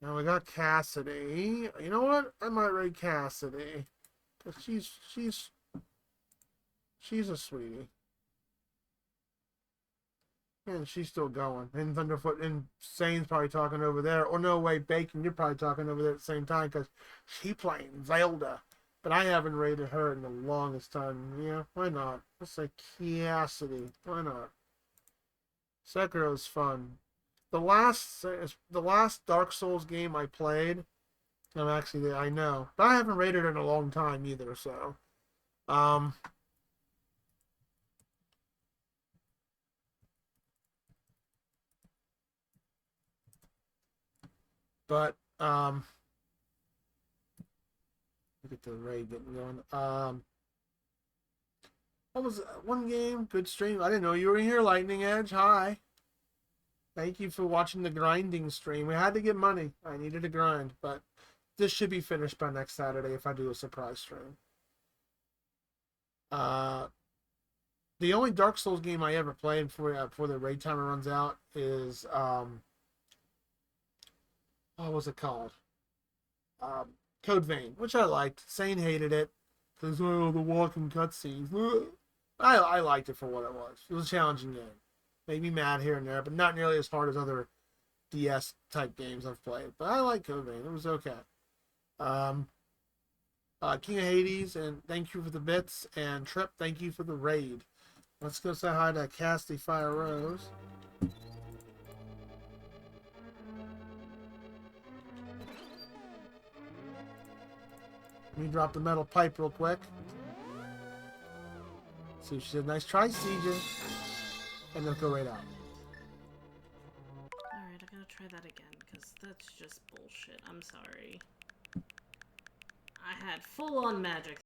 Now we got Cassidy. You know what? I might raid Cassidy. Cause she's a sweetie. And she's still going. And Thunderfoot and Sane's probably talking over there. Or no, wait, Bacon, you're probably talking over there at the same time because she playing Zelda. But I haven't rated her in the longest time. Yeah, why not? Let's say Cassidy. Why not? Sekiro's fun. The last Dark Souls game I played I'm actually, I know. But I haven't raided in a long time either, so. Um. But, look at the raid getting going. What was one game? Good stream. I didn't know you were in here, Lightning Edge. Hi. Thank you for watching the grinding stream. We had to get money. I needed to grind, but this should be finished by next Saturday if I do a surprise stream. The only Dark Souls game I ever played before the raid timer runs out is what was it called? Code Vein, which I liked. Sane hated it because the walking cutscenes. I liked it for what it was. It was a challenging game. Made me mad here and there, but not nearly as hard as other DS type games I've played. But I like Code Vein. It was okay. King of Hades, and thank you for the bits. And Trip, thank you for the raid. Let's go say hi to Casty Fire Rose. Let me drop the metal pipe real quick. See if she said, nice try, CJ. And then go right out. Alright, I gotta try that again, because that's just bullshit. I'm sorry. I had full-on magic